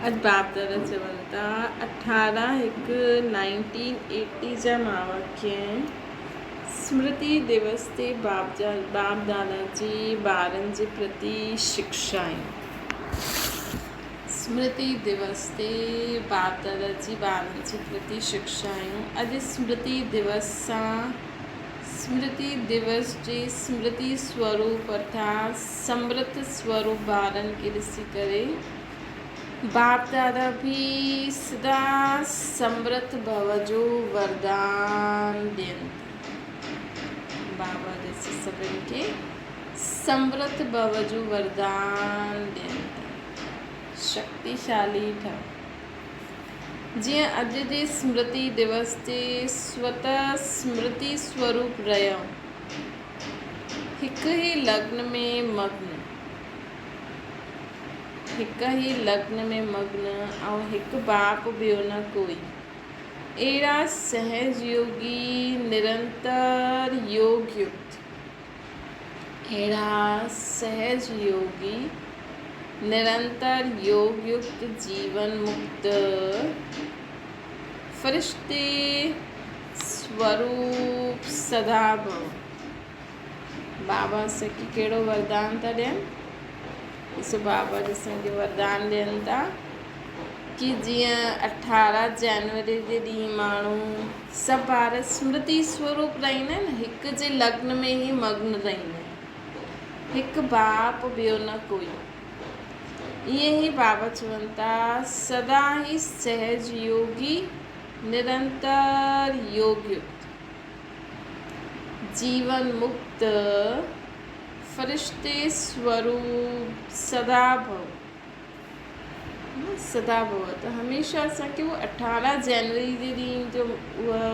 अॼु बाप दादा चवनि था 18/1/1980 जा महावाक्य आहिनि। स्मृति दिवस ते बाप दादा जी ॿारनि जे प्रति शिक्षाऊं। स्मृति दिवस ते बाप दादा जी ॿारनि जे प्रति शिक्षाऊं। अॼु स्मृति दिवस सां स्मृति दिवस जे स्मृति स्वरूप अर्थात समृद्ध स्वरूप ॿारनि खे ॾिसी करे बाप दादा भी सदा समृद्ध भव जो वरदान ॾियनि। बाबा ॾिसी सभिनि खे समृद्ध भव जो वरदान ॾियनि। शक्तिशाली ठह। जीअं अॼु जे स्मृति दिवस ते स्वतः स्मृति स्वरूप रहियो, हिकु ई लग्न में मग्न ऐं हिकु बाप ॿियो न कोई। अहिड़ा सहज योगी निरंतर योग युक्त जीवन मुक्त फरिश्ते स्वरूप सदा भव। बाबा असांखे कहिड़ो वरदान था ॾियनि? ॾिसो बाबा असांखे वरदान ॾियनि था कि जीअं 18 जनवरी जे ॾींहुं माण्हू सभु ॿार स्मृति स्वरूप रहंदा आहिनि, हिक जे लग्न में ई मग्न रहंदा आहिनि, हिकु बाप ॿियो न कोई। ईअं ई बाबा चवनि था सदा ई सहज योगी निरंतर योग युक्त जीवन मुक्त फरिश्ते स्वरूप सदा भव। त हमेशह असांखे उहो 18 जनवरी जे ॾींहुं जो उहा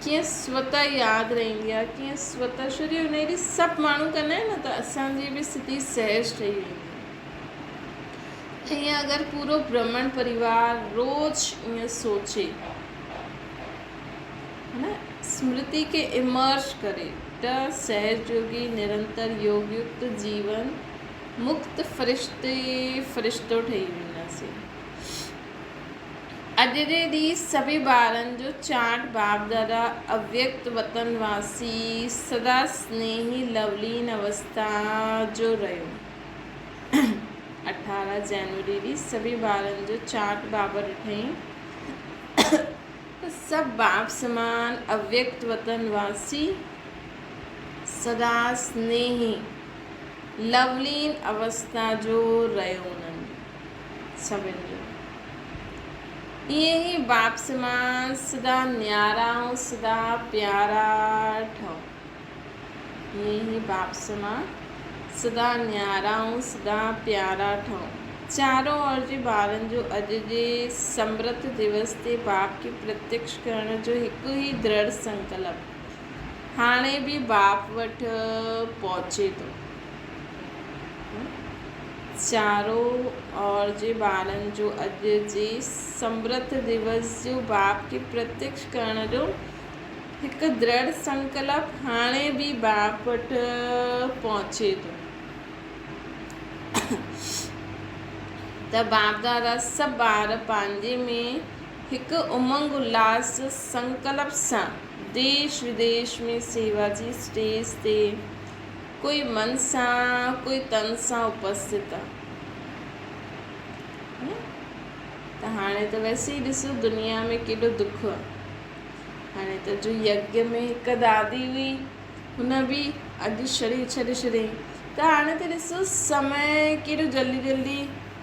कीअं स्वतः यादि रहंदी आहे, कीअं स्वतः छो जो हुन ॾींहुं सभु माण्हू कंदा आहिनि न, त असांजी बि स्थिति सहज ठही वेंदी। ईअं अगरि पूरो ब्राह्मण परिवार रोज़ ईअं सोचे है न, स्मृति के इमर्ज करे त सहज योगी निरंतर योग युक्त जीवन मुक्त फरिश्तो ठही वेंदासीं। अॼु जे ॾींहुं सभी ॿारनि जो चाट बाप दादा अव्यक्त वतनवासी सदा स्नेही लवलीन अवस्था जो रहियो। 18 जनवरी ॾींहुं सभी ॿारनि जो चाट बाबा ॾिठईं सब बाप समान अव्यक्त वतनवासी सदा स्नेही लवलीन अवस्था जो रहियो उन्हनि सभिनि जो। ईअं ई बाप समान सदा न्यारा ऐं सदा प्यारा ठहो। ईअं ई बाप समान सदा न्यारा ऐं सदा प्यारा ठहो। चारों ओर जे ॿारनि जो अॼु जे समृद्ध दिवस ते बाप खे प्रत्यक्ष करण जो हिकु ई दृढ़ संकल्प हाणे बि बाप वटि पहुचे थो। चारों ओर जे ॿारनि जो अॼु जे समृद्ध दिवस जो बाप खे प्रत्यक्ष करण जो हिकु दृढ़ संकल्प हाणे बि बाप वटि पहुचे थो। त बाप दादा सभु ॿार पंहिंजे में हिकु उमंग उल्लास संकल्प सां देश विदेश में सेवा जी स्टेज ते कोई मन सां कोई तन सां उपस्थित आहे। त हाणे त वैसे ई ॾिसो दुनिया में केॾो दुख आहे। हाणे त जो यज्ञ में हिकु दादी हुई, हुन बि अॼु शरीर छॾे छॾियईं। त हाणे त ॾिसो समय केॾो जल्दी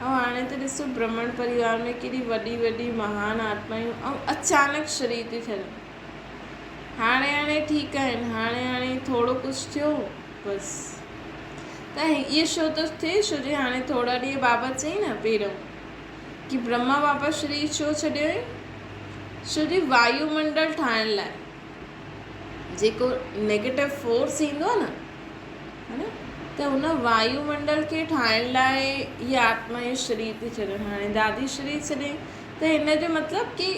ऐं हाणे त ॾिसो ब्राह्मण परिवार में केॾी वॾी वॾी महान आत्मायूं ऐं अचानक शरीर थी छॾनि। हाणे ठीकु आहिनि, हाणे थोरो कुझु थियो बसि। त इहो छो थो थिए? छो जो हाणे थोरा ॾींहं बाबा चई न पहिरियों कि ब्रह्मा बाबा शरीर छो छॾियो हुई? छो जो वायुमंडल ठाहिण लाइ जेको नेगेटिव फोर्स ईंदो आहे न, है न, त हुन वायुमंडल खे ठाहिण लाइ इहा आत्मा जो शरीर थी छॾनि। हाणे दादी शरीर छॾे त हिन जो मतिलबु कि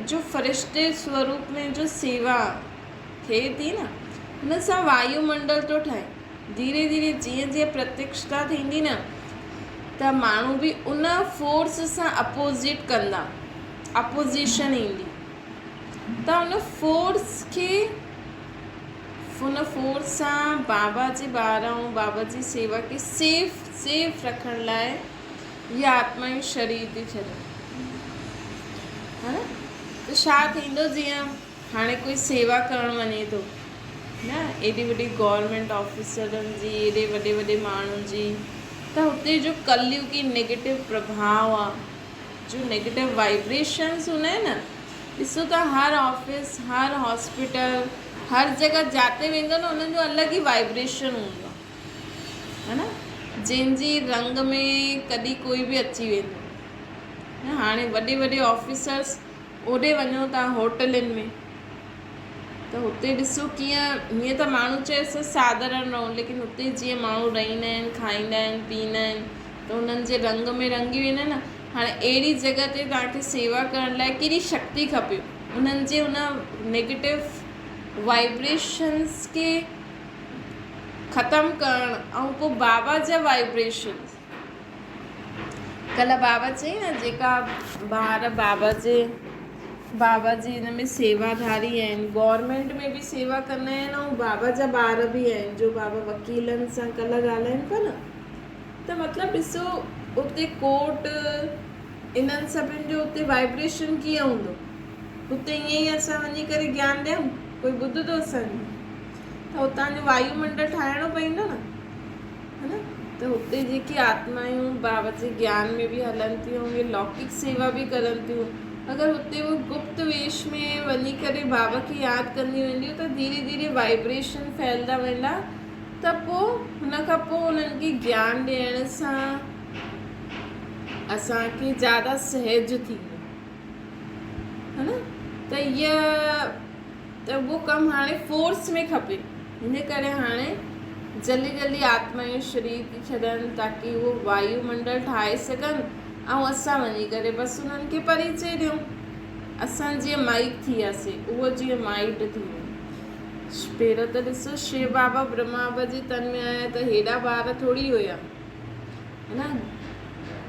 जो फरिश्ते स्वरूप में जो सेवा थिए थी न, हुन सां वायुमंडल थो ठहे। धीरे धीरे जीअं जीअं प्रत्यक्षता थींदी न, त त माण्हू बि उन फोर्स सां अपोज़िशन ईंदी। त उन फोर्स सां बाबा जे ॿार ऐं बाबा जी सेवा खे सेफ रखण लाइ इहा आत्माऊं शरीर थी छॾनि, है न। त छा थींदो, जीअं हाणे कोई सेवा करणु वञे थो न, एॾी वॾी गवर्नमेंट ऑफिसरनि जी, एॾे वॾे माण्हुनि जी, त हुते जो कलयुगी नेगेटिव प्रभाव आहे, जो नेगेटिव वाइब्रेशंस हूंदा आहिनि न, ॾिसो त हर ऑफिस, हर हॉस्पिटल, हर जगह जाते वेंदो न, उन्हनि जो अलॻि ई वाइब्रेशन हूंदो आहे, है न। जंहिंजी रंग में कॾहिं कोई बि अची वेंदो। हाणे वॾे ऑफिसर्स ओॾे वञो था होटलनि में, त हुते ॾिसो कीअं, हीअं त माण्हू चए असां साधारण रहूं, लेकिन हुते जीअं माण्हू रहंदा आहिनि, खाईंदा आहिनि, पीअंदा आहिनि, त उन्हनि जे रंग में रंगी वेंदा आहिनि न। हाणे अहिड़ी जॻह ते तव्हांखे सेवा करण लाइ केॾी शक्ति खपे, उन्हनि जे उन नेगेटिव वाइब्रेशंस खे ख़तमु करणु। ऐं पोइ बाबा जा वाइब्रेशंस, कल्ह बाबा चई न, जेका ॿार बाबा जी हिन में सेवाधारी आहिनि, गवर्नमेंट में बि सेवा कंदा आहिनि, ऐं बाबा जा ॿार बि आहिनि, जो बाबा वकीलनि सां कल्ह ॻाल्हाइनि पिया न। त मतिलबु ॾिसो, उते कोर्ट, इन्हनि सभिनि जो उते वाइब्रेशन कीअं हूंदो। हुते ईअं ई असां वञी करे ज्ञान ॾियूं, कोई ॿुधंदो असांजो? त हुतां जो वायुमंडल ठाहिणो पवंदो न, है न। त हुते जेकी आत्माऊं बाबा जे ज्ञान में बि हलनि थियूं, उहे लौकिक सेवा बि करनि थियूं। अगरि हुते वो गुप्त वेश में वञी करे बाबा खे यादि कंदी वेंदियूं, त धीरे धीरे वाइब्रेशन फैलंदा वेंदा, त पोइ हुन खां पोइ उन्हनि खे ज्ञान ॾियण सां असांखे ज़्यादा सहज थींदो, है न। त उहो कमु हाणे फोर्स में खपे, हिन करे हाणे जल्दी आत्माऊं शरीर थी छॾनि, ताकी उहो वायुमंडल ठाहे सघनि, ऐं असां वञी करे बसि उन्हनि खे परिचय ॾियूं। असां जीअं माइक थी वियासीं, उहो जीअं माइट थी वियो। पहिरियों त ॾिसो, शिव बाबा ब्रह्मा बाबा जे तन में आया त हेॾा ॿार थोरी हुया, है न।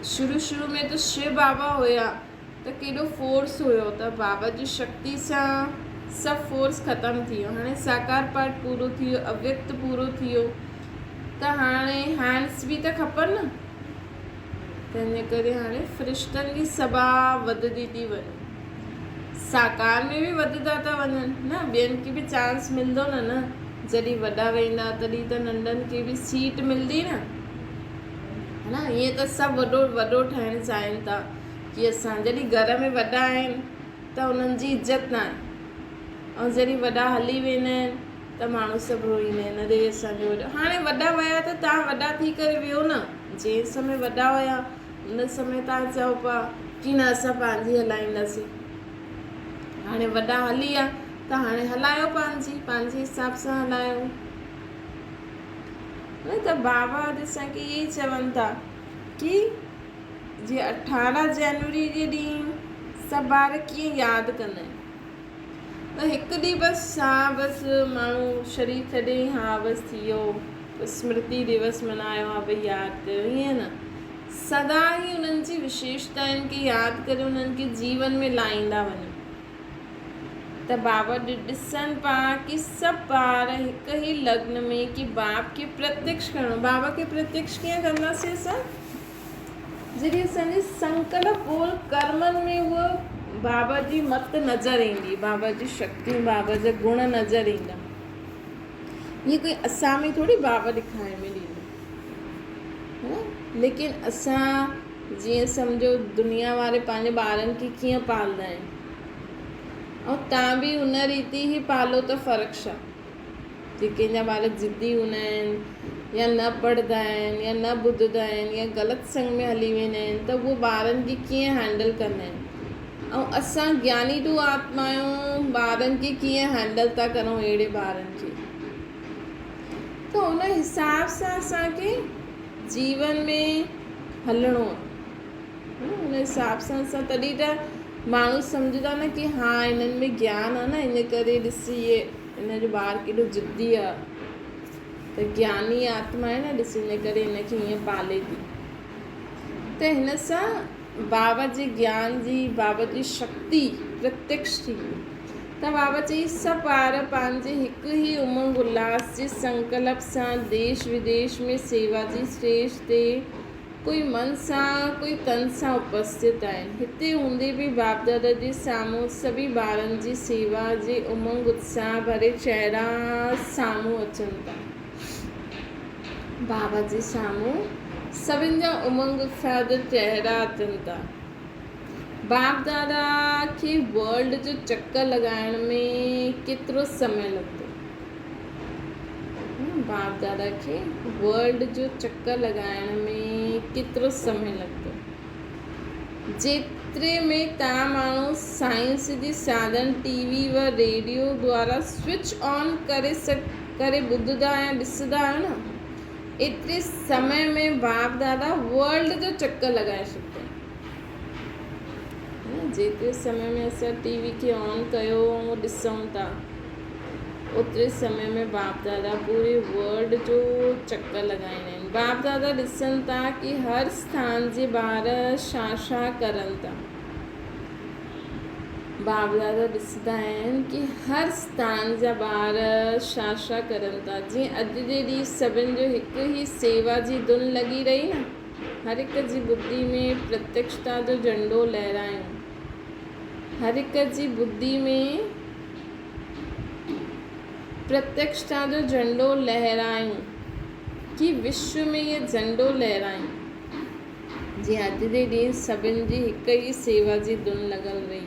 शुरू में त शिव बाबा हुया, त केॾो फोर्स हुयो, त बाबा जी शक्ति सां सभु फोर्स ख़तमु थी वियो। हाणे साकार पाठ पूरो थी वियो, अव्यक्त पूरो थी वियो, त हाणे हैंड्स बि त खपनि न। त इन करे हाणे फ़रिश्तनि जी सभा वधंदी थी वञे, साकार में बि वधंदा था वञनि न। ॿियनि खे बि चांस मिलंदो न। जॾहिं वॾा वेंदा तॾहिं त नंढनि खे बि सीट मिलंदी न, है न। ईअं त सभु वॾो ठहिणु चाहिनि था कि असां, जॾहिं घर में वॾा आहिनि त उन्हनि जी इज़त न आहे, ऐं जॾहिं वॾा हली वेंदा आहिनि त माण्हू सभु रोईंदा आहिनि, अरे असांजो वॾा। हाणे वॾा विया त तव्हां वॾा थी करे वियो न। जंहिं समय वॾा हुया उन समय तव्हां चओ पिया कि न असां पंहिंजी हलाईंदासीं। हाणे वॾा हली विया त हाणे हलायो पंहिंजे हिसाब सां हलायो। त बाबा असांखे इहे ई चवनि था कि जीअं 18 जनवरी जे ॾींहुं सभु ॿार कीअं यादि कंदा आहिनि, त हिकु ॾींहुं बसि माण्हू शरीर छॾे, हा बसि थी वियो, स्मृति दिवस मल्हायो आहे, भई यादि कयो, ईअं न। सदा ई उन्हनि जी विशेषताउनि खे यादि करे उन्हनि खे जीवन में लाहींदा वञो। त बाबा ॾिसनि पिया कि सभु ॿार हिकु ई लग्न में कि बाप खे प्रत्यक्ष करणो। बाबा खे प्रत्यक्ष कीअं कंदासीं असां? जॾहिं असांजे संकल्प बोल कर्मनि में उहा बाबा जी मत नज़र ईंदी, बाबा जी शक्ति, बाबा जा गुण नज़र ईंदा। ईअं कोई असां में थोरी बाबा ॾेखारे में ॾींदो, है न। लेकिन असां जीअं सम्झो दुनिया वारे पंहिंजे ॿारनि खे कीअं पालंदा आहिनि, ऐं तव्हां बि उन रीति ई पालो त फ़र्क़ु छा। जेके जा ॿार ज़िद्दी हूंदा आहिनि, या न पढ़ंदा आहिनि, या न ॿुधंदा आहिनि, या ग़लति संग में हली वेंदा आहिनि, त उहो ॿारनि खे कीअं हैंडल कंदा आहिनि। ऐं असां ज्ञानी टू आत्माऊं ॿारनि खे कीअं हैंडल था करूं, अहिड़े ॿारनि खे। त उन हिसाब सां असांखे जीवन में हलणो आहे, उन हिसाब सां असां, तॾहिं त माण्हू सम्झंदा न कि हा इन्हनि में ज्ञान आहे न, इन करे ॾिसी इहे इन जो ॿारु केॾो ज़िद्दी आहे, त ज्ञानी आत्मा आहे न, ॾिस इन करे इनखे ईअं पाले थी। त हिन सां बाबा जे ज्ञान जी, बाबा जी शक्ति प्रत्यक्ष थी। त बाबा चई सभु ॿार पंहिंजे हिकु ई उमंग उल्लास जे संकल्प सां देश विदेश में सेवा जी स्टेज ते कोई मन सां कोई तन सां उपस्थित आहिनि। हिते हूंदे बि बाप दादा जे साम्हूं सभी ॿारनि जी सेवा जे उमंग उत्साह भरे चहिरा साम्हूं अचनि था। बाबा जे साम्हूं सभिनि जा उमंग उत्साह जा चहिरा अचनि था। बाप दादा खे वर्ल्ड जो चक्कर लॻाइण में केतिरो समय लॻंदो? बाप दादा खे वर्ल्ड जो चक्कर लॻाइण में केतिरो समय लॻंदो? जेतिरे में तव्हां माण्हू साइंस जी साधन टीवी व रेडियो द्वारा स्विच ऑन करे ॿुधंदा या ॾिसंदा आहियो न, एतिरे समय में बाप दादा वर्ल्ड जो चक्कर लॻाए छॾंदा आहिनि। जेतिरे समय में असां टीवी खे ऑन कयो ऐं ॾिसूं था, ओतिरे समय में बाप दादा पूरे वर्ल्ड जो चक्कर लॻाईंदा आहिनि। बाप दादा ॾिसनि था कि हर स्थान जे ॿार छा करनि था। बाप दादा ॾिसंदा आहिनि कि हर स्थान जा ॿार छा करनि था। जीअं अॼु जे ॾींहुं सभिनि जो हिकु ई सेवा जी धुन लॻी रही न, हर हिक जी बुद्धि में प्रत्यक्षता जो झंडो लहरायूं। हर हिक जी बुद्धि में प्रत्यक्षता जो झंडो लहरायूं कि विश्व में ये झंडो लहरायूं। जीअं अॼु जे ॾींहुं सभिनि जी हिकु ई सेवा जी धुन लॻल हुई।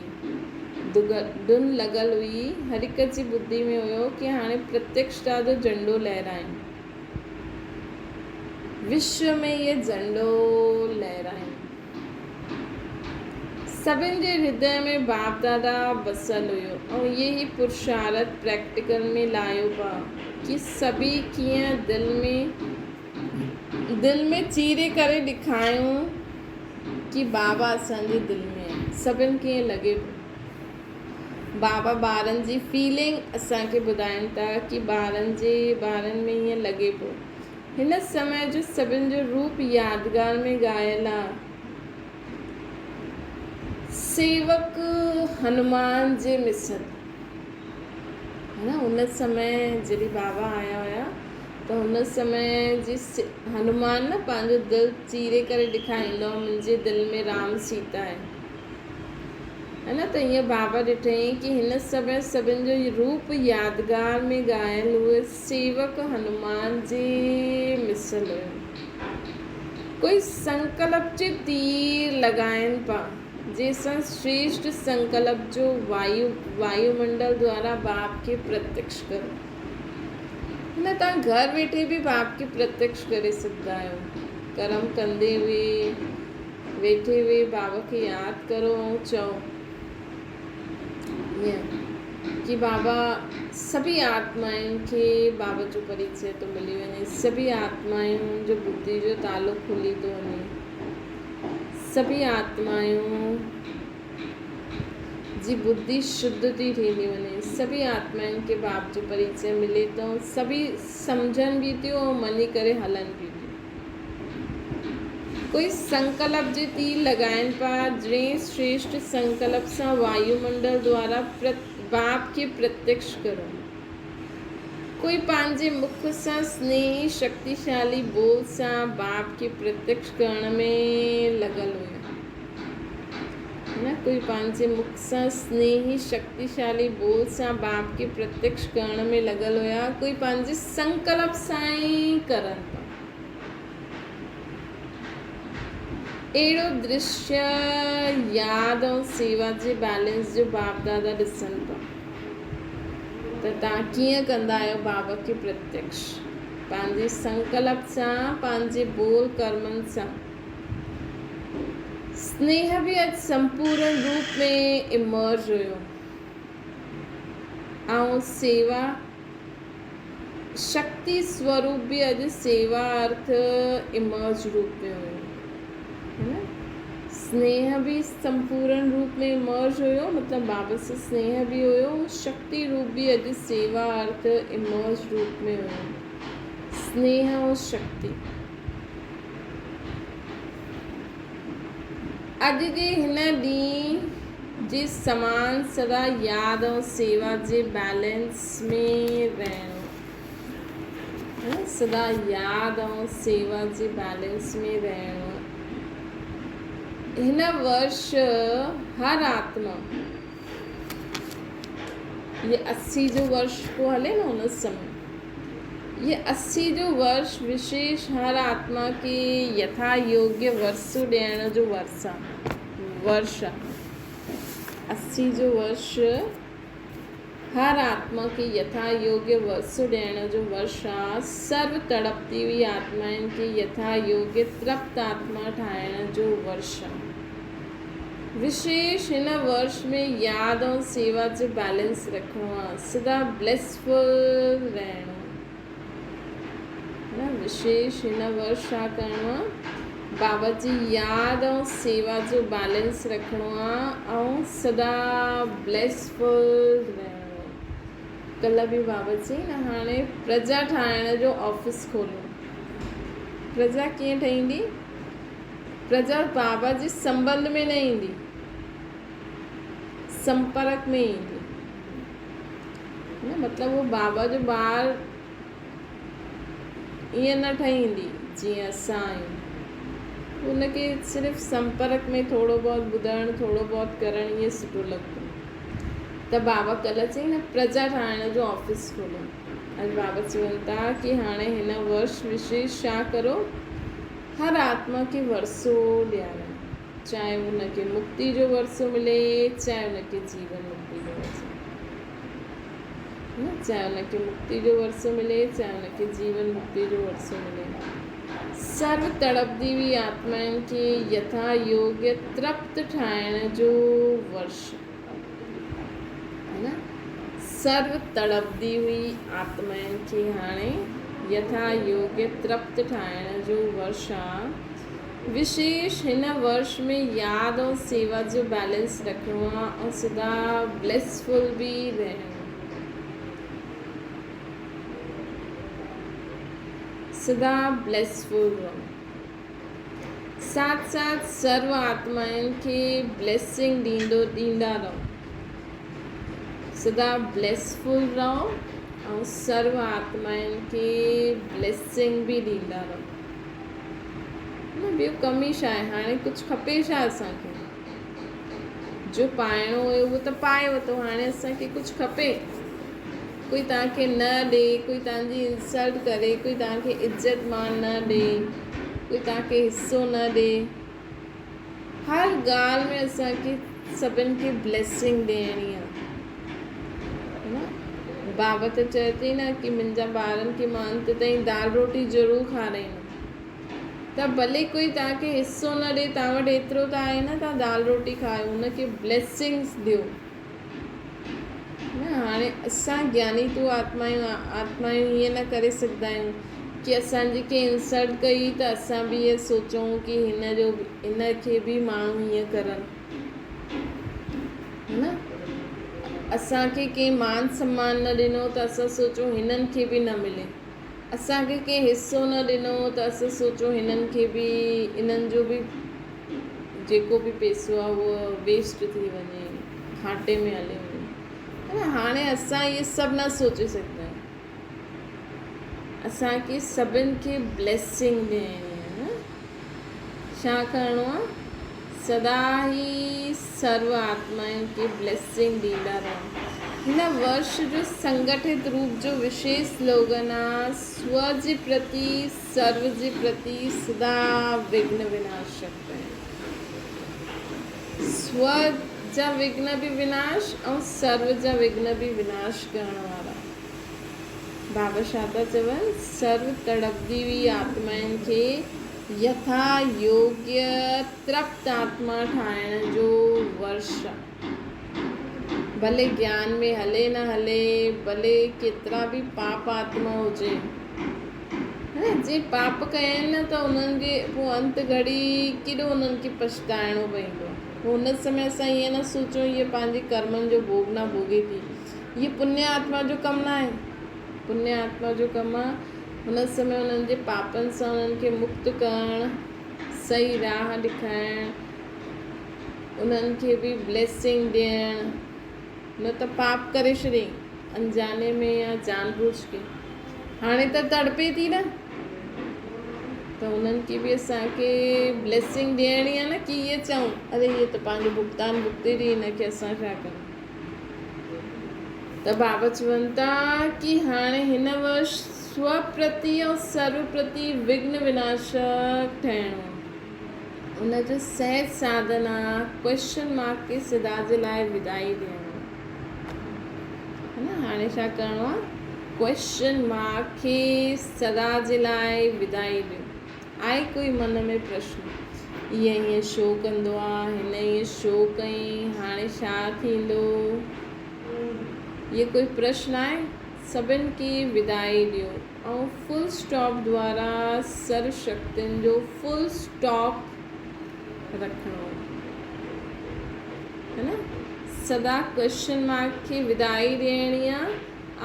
हर हिक जी बुद्धि में हुयो कि हाणे प्रत्यक्षता जो झंडो लहरायूं, विश्व में ये झंडो लहरायूं। सभिनि जे हृदय में बाप दादा बसियल हुयो ऐं इहे ई पुरुषार्थ प्रैक्टिकल में लायो पिया कि सभी कीअं दिलि में चीरे करे ॾेखारियूं कि बाबा असांजे दिलि में आहे। सभिनि कीअं लॻे पियो। बाबा ॿारनि जी फीलिंग असांखे ॿुधाइनि था कि ॿारनि में ईअं लॻे पियो। हिन समय जो सभिनि जो रूप यादगार में ॻायल आहे। सेवक हनुमान जे मिसल, है ना। उन समय जॾहिं बाबा आया हुया त हुन समय जी हनुमान न पंहिंजो दिलि चीरे करे ॾेखारींदो, मुंहिंजे दिलि में राम सीता आहे न। त ईअं बाबा ॾिठईं कि हिन समय सभिनि जो रूप यादगार में ॻायल उहे सेवक हनुमान जे मिसल हुयो। कोई संकल्प जे तीर लॻाइनि पिया जंहिंसां श्रेष्ठ संकल्प जो वायुमंडल द्वारा बाप खे प्रत्यक्ष करो। न तव्हां घर वेठे बि बाप खे प्रत्यक्ष करे सघंदा आहियो। कर्म कंदे हुए वेठे हुए बाबा खे यादि करो ऐं चओ ईअं कि बाबा सभी आत्माउनि खे बाबा जो परिचय थो मिली वञे। सभी आत्माउनि जो बुद्धि जो तालो खुली थो वञे। सभी आत्माऊं जी बुद्धि शुद्ध थी थींदी वञे। सभी आत्माउनि खे बाप जो परिचय मिले थो। सभी सम्झनि बि थियूं ऐं मञी करे हलनि बि थियूं। कोई संकल्प जे तीर लॻाइनि पिया जंहिं श्रेष्ठ संकल्प सां वायुमंडल द्वारा बाप खे प्रत्यक्ष करो। कोई पंहिंजे मुख सां स्नेही शक्तिशाली बोल सां बाप खे प्रत्यक्ष करण में लॻल हुयो न। कोई पंहिंजे मुख सां स्नेही शक्तिशाली बोल सां बाप खे प्रत्यक्ष करण में लॻल हुया। कोई पंहिंजे संकल्प सां ई करनि पिया। अहिड़ो दृश्य यादि ऐं सेवा जे बैलेंस जो बाप दादा ॾिसनि पिया। त तव्हां कीअं कंदा आहियो बाबा खे प्रत्यक्ष? पंहिंजे संकल्प सां, पंहिंजे बोल कर्मनि सां। स्नेह बि अॼु संपूर्ण रूप में इमर्ज हुयो ऐं सेवा शक्ति स्वरूप भी अॼु सेवा अर्थ इमर्ज रूप में हुयो, है न। स्नेह भी संपूर्ण रूप में इमर्ज हुयो, मतलब बाबा से स्नेह भी हुयो। शक्ति रूप भी अॼु सेवा अर्थ इमर्ज रूप में हुयो। स्नेह और शक्ति अॼु जे हिन ॾींहुं जी समान सदा यादि ऐं सेवा जे बैलेंस में रहणो, सदा यादि ऐं सेवा जे बैलेंस में रहणो। हिन वर्ष हर आत्मा, ये 80 जो वर्ष को हले न उन समय, ये 80 जो वर्ष विशेष हर आत्मा के यथा योग्य वर्षो ॾियण जो वर्ष आहे। 80 जो वर्ष हर आत्मा के यथा योग्य वर्षो ॾियण जो वर्ष आहे। सर्व तड़पती हुई आत्माउनि खे यथा योग्य तृप्त आत्मा ठाहिण जो वर्ष आहे। विशेष हिन वर्ष में यादि ऐं सेवा जो बैलेंस रखिणो आहे, सदा ब्लेसफुल रहणो। विशेष हिन वर्ष छा करिणो आहे, बाबा जी यादि ऐं सेवा जो बैलेंस रखिणो आहे ऐं सदा ब्लेसफुल रहणो। कल्ह बि बाबा चई न हाणे प्रजा ठाहिण जो ऑफिस खोलो। प्रजा कीअं ठहींदी? प्रजा बाबा जे संबंध में न ईंदी, संपर्क में ईंदी। मतिलबु वो बाबा जो ॿार ईअं न ठहींदी जीअं असां आहियूं। उनखे सिर्फ़ु संपर्क में थोरो बहुत ॿुधणु, थोरो बहुत करणु, इहे सुठो लॻंदो। त बाबा कल्ह चई न प्रजा ठाहिण जो ऑफिस खोलो। अॼु बाबा चवनि था कि हाणे हिन वर्ष विशेष छा करो, हर आत्मा खे वर्षो ॾियारो, चाहे उनखे मुक्ति जो वर्षो मिले, चाहे उनखे जीवन मुक्ति जो वर्षो, चाहे उनखे मुक्ति जो वर्षो मिले, चाहे उनखे जीवन मुक्ति जो वर्षो मिले। सर्व तड़पदी हुई आत्माउनि खे यथा योग्य तृप्त ठाहिण जो वर्ष है न। सर्व तड़पदी हुई आत्माउनि खे हाणे यथा योग्य तृप्त ठाहिण जो वर्ष आहे। विशेष हिन वर्ष में यादि और सेवा जो बैलेंस रखिणो आहे और सदा ब्लेसफुल भी रहणो, सदा ब्लेसफुल रहो। साथ साथ सर्व आत्माउनि खे ब्लेसिंग ॾींदा रहो, सदा ब्लेसफुल रहो और सर्व आत्माउनि खे ब्लेसिंग भी ॾींदा रहो। ॿियो कमी छा आहे? हाणे कुझु खपे छा असांखे? जो पाइणो हुयो उहो त पाए वरितो, हाणे असांखे कुझु खपे? कोई तव्हांखे न ॾे, कोई तव्हांजी इंसल्ट करे, कोई तव्हांखे इज़त मान न ॾे, कोई तव्हांखे हिस्सो न ॾे। हर ॻाल्हि में असांखे सभिनि खे ब्लेसिंग ॾियणी आहे। बाबा त चए थी न कि मुंहिंजा ॿारनि खे मां अंत ताईं दाल रोटी ज़रूरु खाराईंदमि। त भले कोई तव्हांखे हिस्सो न ॾे, तव्हां वटि एतिरो त आहे न, तव्हां दाल रोटी खायो, हुनखे ब्लेसिंग्स ॾियो। हाणे असां ज्ञानी तू आत्मायूं ईअं न करे सघंदा आहियूं कि असांजी कंहिं इंसल्ट कई त असां बि इहे सोचूं कि हिनखे बि माण्हू हीअं करनि, है न। असांखे कंहिं मान सम्मान न ॾिनो त असां सोचूं हिननि खे बि न मिले। असांखे कंहिं हिस्सो न ॾिनो त असां सोचूं हिननि खे बि, इन्हनि जो बि जेको बि पैसो आहे उहो वेस्ट थी वञे, घाटे में हले वञे। हाणे असां इहे सभु न सोचे सघंदा आहियूं। असांखे सभिनि खे ब्लेसिंग ॾियणी आहे। छा करिणो आहे? सदा ई सर्व आत्माउनि खे ब्लेसिंग ॾींदा रहो। हिन वर्ष जो संगठित रूप जो विशेष स्लोगन आहे, स्व जे प्रति सर्व जे प्रति सदा विघ्न विनाशक। स्व जा विघ्न भी विनाश और सर्व जा विघ्न भी विनाश करण वारा। बाबा छा था चवनि? सर्व तड़पदी हुई आत्माउनि खे यथा योग्य तृप्त आत्मा ठाहिण जो वर्ष। भले ज्ञान में हले न हले, भले केतिरा बि पाप आत्मा हुजे, जे पाप कया आहिनि न त उन्हनि खे पोइ अंत घड़ी केॾो उन्हनि खे पछताइणो पवंदो। हुन समय असां ईअं न सोचूं इहे पंहिंजे कर्मनि जो भोग न भोगे थी। इहे पुण्य आत्मा जो कमु न आहे, पुण्य आत्मा जो कमु आहे हुन समय उन्हनि जे पापनि सां उन्हनि खे मुक्त करणु, सही राह ॾेखारणु, उन्हनि खे बि ब्लेसिंग ॾियणु, न त पाप करे छॾियईं अनजाने में या जानबूझ के। हाणे त तड़पे थी न, त उन्हनि खे बि असांखे ब्लेसिंग ॾियणी आहे न, की इहे चऊं अरे हीअ त पंहिंजो भुगतान भुगते थी, हिनखे असां छा कयूं। त बाबा चवनि था कि हाणे हिन वर्ष स्वप्रति ऐं सर्व प्रति विघ्न विनाशक ठहिणो, उनजो सहज साधन आहे क्वेश्चन मार्क खे सदा जे लाइ विदाई ॾियणो है न। हाणे छा करिणो आहे, क्वेश्चन मार्क खे सदा जे लाइ विदाई ॾियो। आहे कोई मन में प्रश्न, ईअं छो कंदो आहे, हिन ईअं छो कयईं, हाणे छा थींदो, ये कोई प्रश्न आहे? सभिनि खे विदाई ॾियो ऐं फुल स्टॉप द्वारा सर्व शक्तियुनि जो फुल स्टॉप रखिणो है न। सदा क्वेश्चन मार्क खे विदाई ॾियणी आहे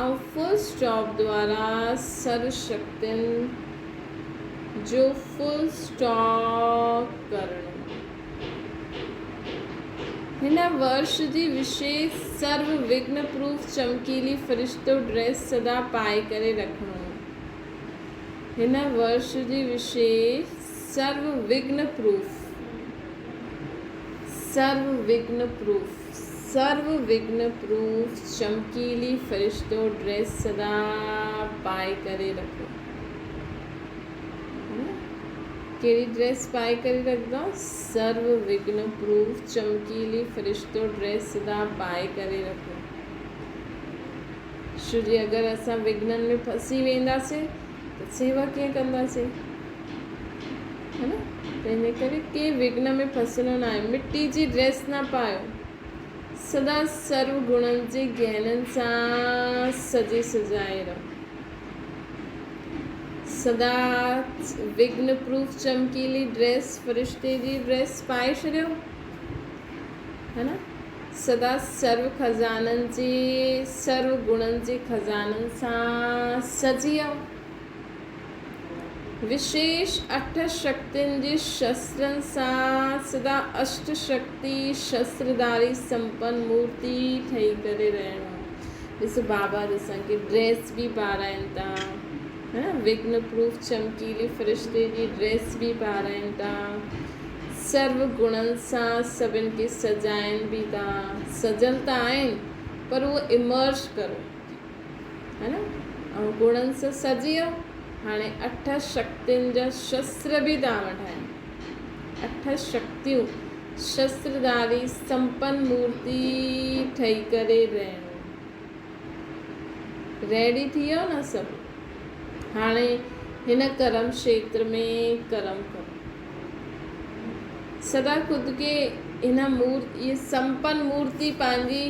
ऐं फुल स्टॉप द्वारा सर्व शक्तियुनि जो फुल स्टॉप करणो। हिन वर्ष जी विशेष सर्व विघ्न प्रूफ चमकीली फ़रिश्तो ड्रेस सदा पाए करे रखणो। हिन वर्ष जी विशेष सर्व विघ्न प्रूफ चमकीली फ़रिश्तो ड्रेस सदा पाए करे रखो। कहिड़ी ड्रेस पाए करे रखंदा? सर्व विघ्न प्रूफ चमकीली फ़रिश्तो ड्रेस सदा पाए करे रखो। छो जे अगरि असां विघ्ननि में फसी वेंदासीं त सेवा कीअं कंदासीं, है न। त इन करे के विघ्न में फसणो न आहे। मिट्टी जी ड्रेस न पायो, सदा सर्व गुणनि जे गहननि सां सजे सजाए रहो। सदा विघ्न प्रूफ चमकीली ड्रेस फ़रिश्ते जी ड्रेस पाए छॾियो है न। सदा सर्व खज़ाननि जे सर्व गुणनि जे खज़ाननि सां सजी वियो। विशेष 8 शक्तियुनि जे शस्त्रनि सां सदा अष्ट शक्ति शस्त्रधारी संपन्न मूर्ति ठही करे रहणो। ॾिसो बाबा असांखे ड्रेस बि पाराइनि था है न, विघ्न प्रूफ चमकीली फ़रिश्ते जी ड्रेस बि पाराइनि था, सर्व गुणनि सां सभिनि खे सजाइनि बि था। सजल त आहिनि पर उहो इमर्ज करो है न, ऐं गुणनि सां सजी वियो। हाणे 8 शक्तियुनि जा शस्त्र बि था वठाइनि। 8 शक्तियूं शस्त्रधारी संपन्न मूर्ति ठही करे रहणो। रेडी थी वियो न सभु। हाणे हिन कर्म क्षेत्र में कर्म करो। सदा खुद के हिन मूर्ति ये संपन्न मूर्ति पंहिंजी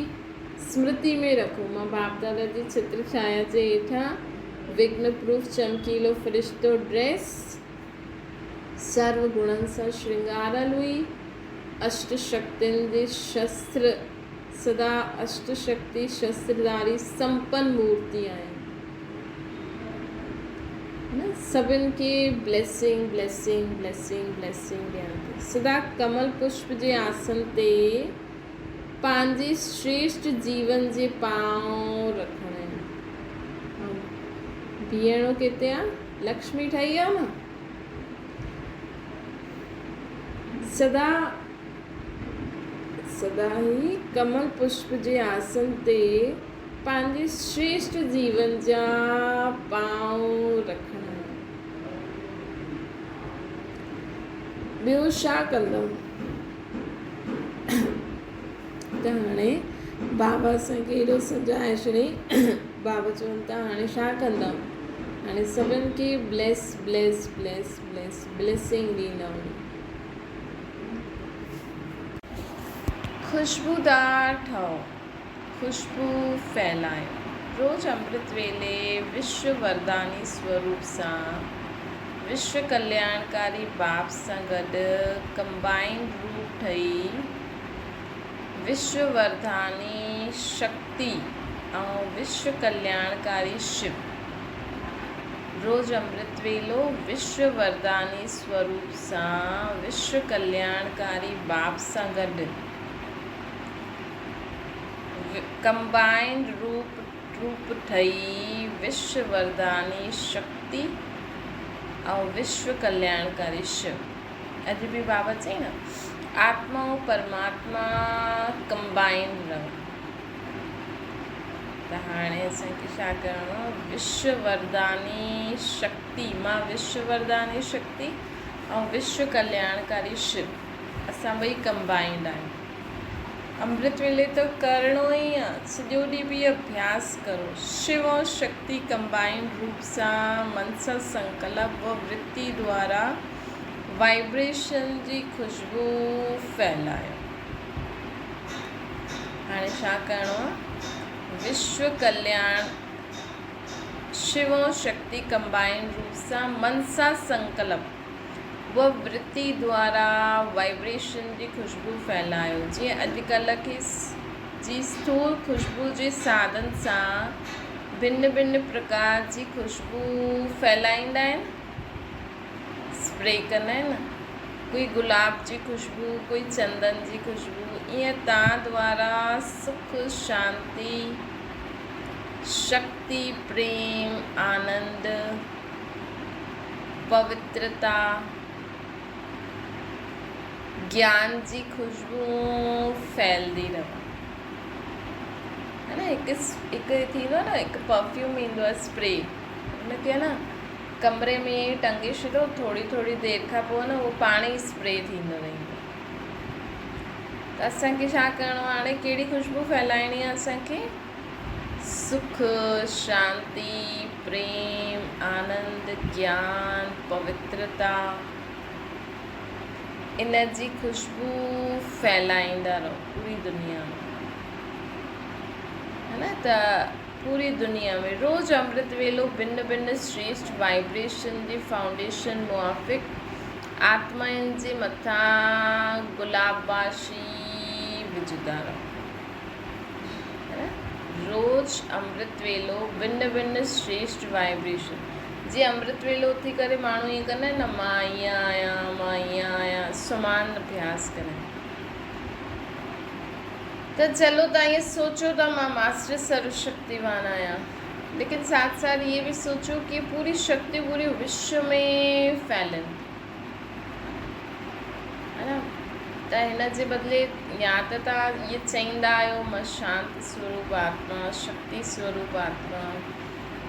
स्मृति में रखो। मां बाप दादा जी चित्र छाया जे हेठां विघ्न प्रूफ चमकीलो फ़रिश्तो ड्रेस सर्व गुणनि सां श्रृंगारल हुई। अष्ट शक्तियुनि जे शस्त्र सदा अष्ट शक्ति शस्त्रधारी संपन्न मूर्ति आहिनि। सभिनि खे ब्लेसिंग ब्लेसिंग ब्लेसिंग ब्लेसिंग ॾियनि। सदा कमल पुष्प जे आसन ते पंहिंजे श्रेष्ठ जीवन जे पांव रखणा आहिनि। बीहणो किथे आहे? लक्ष्मी ठही आहे न। सदा सदा ही कमल पुष्प जे आसन ते पंहिंजे श्रेष्ठ जीवन जा पांव रखणा। ॿियो छा कंदव? त हाणे बाबा असांखे हेॾो सजाए छॾियईं। बाबा चवनि था हाणे छा कंदव? हाणे सभिनि खे bless bless bless bless blessing ॾींदव। खुशबूदार ठहो, खुशबू फैलायो। रोज़ अमृत वेले विश्व वरदानी स्वरूप सां विश्व कल्याणकारी बाप सां गॾु कंबाइंड रूप ठही विश्व वरदानी शक्ति ऐं विश्व कल्याणकारी शिव। रोज़ अमृत वेलो विश्व वरदानी स्वरूप सां विश्व कल्याणकारी बाप सां गॾु कंबाइंड रूप ठही विश्व वरदानी शक्ति और विश्व कल्याणकारी शिव। अॼु बि बाबा चई न, आत्मा और परमात्मा कंबाइंड रहो। त हाणे असांखे छा करिणो आहे, विश्व वरदानी शक्ति, मां विश्व वरदानी शक्ति ऐं विश्व कल्याणकारी शिव, असां ॿई कंबाइंड आहियूं। अमृत वेले तो करिणो ई आहे, सॼो ॾींहुं बि अभ्यास करो। शिव और शक्ति कंबाइंड रूप सां मन सां संकल्प व वृत्ति द्वारा वाइब्रेशन जी खुशबू फैलायो। हाणे छा करिणो आहे, विश्व कल्याण शिव और शक्ति कंबाइंड रूप सां मन सां संकल्प व वृत्ति द्वारा वाइब्रेशन जी खुशबू फैलायो। जीअं अॼुकल्ह जी स्थूल खुशबू जे साधन सां भिन्न भिन्न प्रकार जी खुशबू फैलाईंदा आहिनि, स्प्रे कंदा आहिनि। कोई गुलाब जी खुशबू, कोई चंदन जी खुशबू। ईअं तव्हां द्वारा सुख, शांति, शक्ति, प्रेम, आनंद, पवित्रता, ज्ञान जी खुशबू फैलदी रहे, है ना। हिकु थींदो आहे न, हिकु परफ्यूम ईंदो आहे स्प्रे, हुनखे न कमरे में टंगे छॾो, थोरी थोरी देरि खां पोइ न उहो पाणी स्प्रे थींदो रहंदो। त असांखे छा करिणो आहे, हाणे कहिड़ी खुशबू फैलाइणी आहे असांखे, सुख, शांति, प्रेम, आनंद, ज्ञान, पवित्रता, इन जी खुशबू फैलाईंदा रहो पूरी दुनिया में, है ना। त पूरी दुनिया में रोज़ अमृत वेलो भिन्न भिन्न श्रेष्ठ वाइब्रेशन जी फाउंडेशन मुआफ़िक आत्माउनि जे मथां गुलाबाशी विझंदा रहो, है ना। रोज़ अमृत वेलो भिन्न भिन्न श्रेष्ठ वाइब्रेशन, जीअं अमृत वेलो थी करे माण्हू ईअं कंदा आहिनि न, मां ईअं आहियां, मां ईअं आहियां, समान अभ्यास करें। तो चलो तव्हां ये सोचो था मां मास्टर सर्वशक्तिवान आहियां, लेकिन साथ साथ ये भी सोचो कि पूरी शक्ति पूरे विश्व में फैलनि, है ना। त हिन जे बदिले या त तव्हां ये चईंदा आहियो मां शांति स्वरूप आत्मा, शक्ति स्वरूप आत्मा,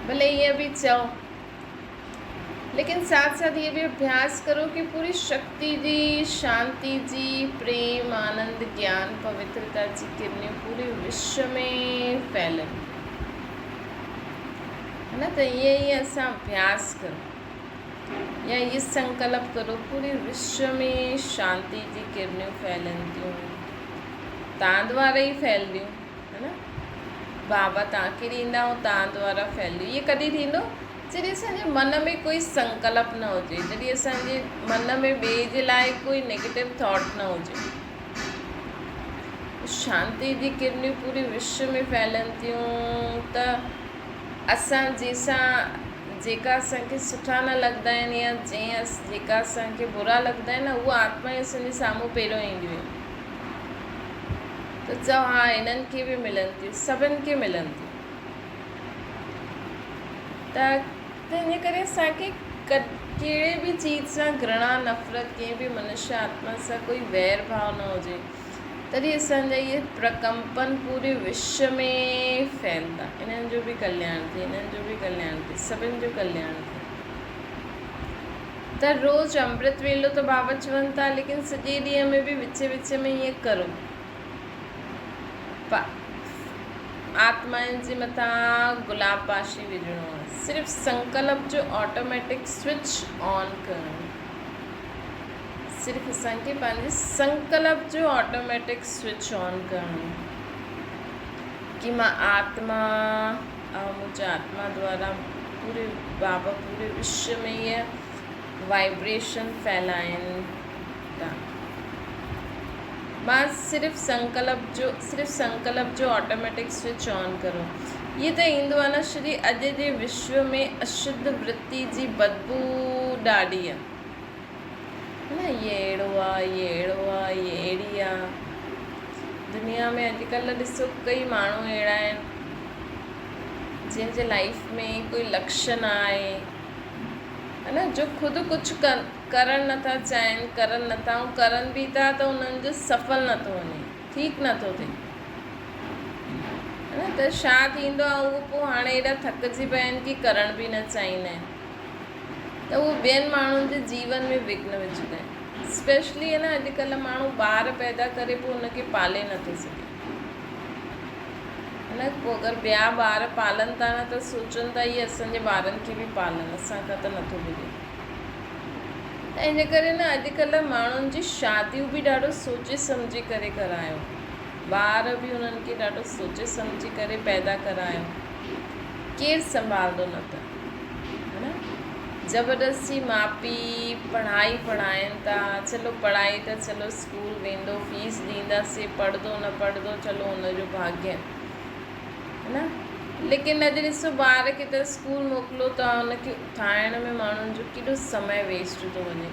भले ईअं भी चओ, लेकिन साथ साथ ये भी अभ्यास करो कि पूरी शक्ति जी, शांति जी, प्रेम, आनंद, ज्ञान, पवित्रता जी किरणें पूरे विश्व में फैलन, है ना। तो ये ही असां अभ्यास करो या ये संकल्प करो, पूरे विश्व में शांति जी किरणें फैलंदियूं, तव्हां द्वारा ही फैलंदियूं, है ना। बाबा तव्हांखे ॾींदा ऐं तव्हां द्वारा फैलंदियूं। ये कॾहिं थींदो, जॾहिं असांजे मन में कोई संकल्प न हुजे, जॾहिं असांजे मन में ॿिए जे लाइ कोई नेगेटिव थॉट न हुजे, शांति जी किरणियूं पूरे विश्व में फैलनि थियूं। त असां जंहिंसां जेका असांखे सुठा न लॻंदा आहिनि या जेका असांखे बुरा लॻंदा आहिनि न, उहा आत्मा ई असांजे साम्हूं पहिरियों ईंदियूं आहिनि। त चओ हा इन्हनि खे बि मिलनि थियूं, सभिनि खे मिलनि थियूं। त इन करे असांखे कहिड़े बि चीज़ सां घृणा, नफ़रत, कंहिं बि मनुष्य आत्मा सां कोई वैर भाव न हुजे, तॾहिं असांजा इहे प्रकंपन पूरे विश्व में फैलंदा। इन्हनि जो बि कल्याण थिए, इन्हनि जो बि कल्याण थिए, सभिनि जो कल्याण थिए। त रोज़ अमृत वेलो त बाबा चवनि था, लेकिन सॼे ॾींहं में बि विच विच में ईअं करो, आत्माउनि जे मथां गुलाब पाशी विझणो आहे। सिर्फ़ु संकल्प जो ऑटोमेटिक स्विच ऑन करणु, सिर्फ़ु असांखे पंहिंजे संकल्प जो ऑटोमेटिक स्विच ऑन करणु कि मां आत्मा और मुझे आत्मा द्वारा पूरे बाबा पूरे विश्व में ये वाइब्रेशन फैलाइनि था। मां सिर्फ़ु संकल्प जो ऑटोमेटिक स्विच ऑन करो। ये तो ईंदो आहे न, श्री अॼु जे विश्व में अशुद्ध वृत्ति जी बदबू ॾाढी आहे, है ना। ये अहिड़ो आहे, ये अहिड़ो आहे, ये अहिड़ी आहे। दुनिया में अॼुकल्ह ॾिसो कई माण्हू अहिड़ा आहिनि जंहिंजे लाइफ में कोई लक्ष्य न आहे, है न, जो ख़ुदि कुझु करणु नथा चाहिनि, करनि नथा, ऐं करनि बि था त उन्हनि जो सफल नथो वञे, ठीकु नथो थिए, है न। त छा थींदो आहे, उहो पोइ हाणे एॾा थकिजी पिया आहिनि कि करण बि न चाहींदा आहिनि, त उहो ॿियनि माण्हुनि जे जीवन में विघ्न विझंदा आहिनि। स्पेशली है न, अॼुकल्ह माण्हू ॿार पैदा करे पोइ उनखे पाले नथो सघे, है न। पोइ अगरि ॿिया ॿार पालनि था न त सोचनि था इहे असांजे ॿारनि खे बि पालनि, असांखां त नथो पुॼे। त इन करे न अॼुकल्ह माण्हुनि जी शादियूं बि ॾाढो सोचे सम्झी करे करायो, ॿार बि उन्हनि खे ॾाढो सोचे सम्झी करे पैदा करायो, केरु संभालंदो न त, है न। ज़बरदस्ती माउ पीउ पढ़ाई पढ़ाइनि था, चलो पढ़ाई त चलो स्कूल वेंदो, फीस ॾींदासीं, पढ़ंदो न पढ़ंदो चलो हुनजो भाग्य, है न। लेकिन अॼु ॾिसो ॿार खे त स्कूल मोकिलो था, हुनखे उथाइण में माण्हुनि जो केॾो समय वेस्ट थो वञे,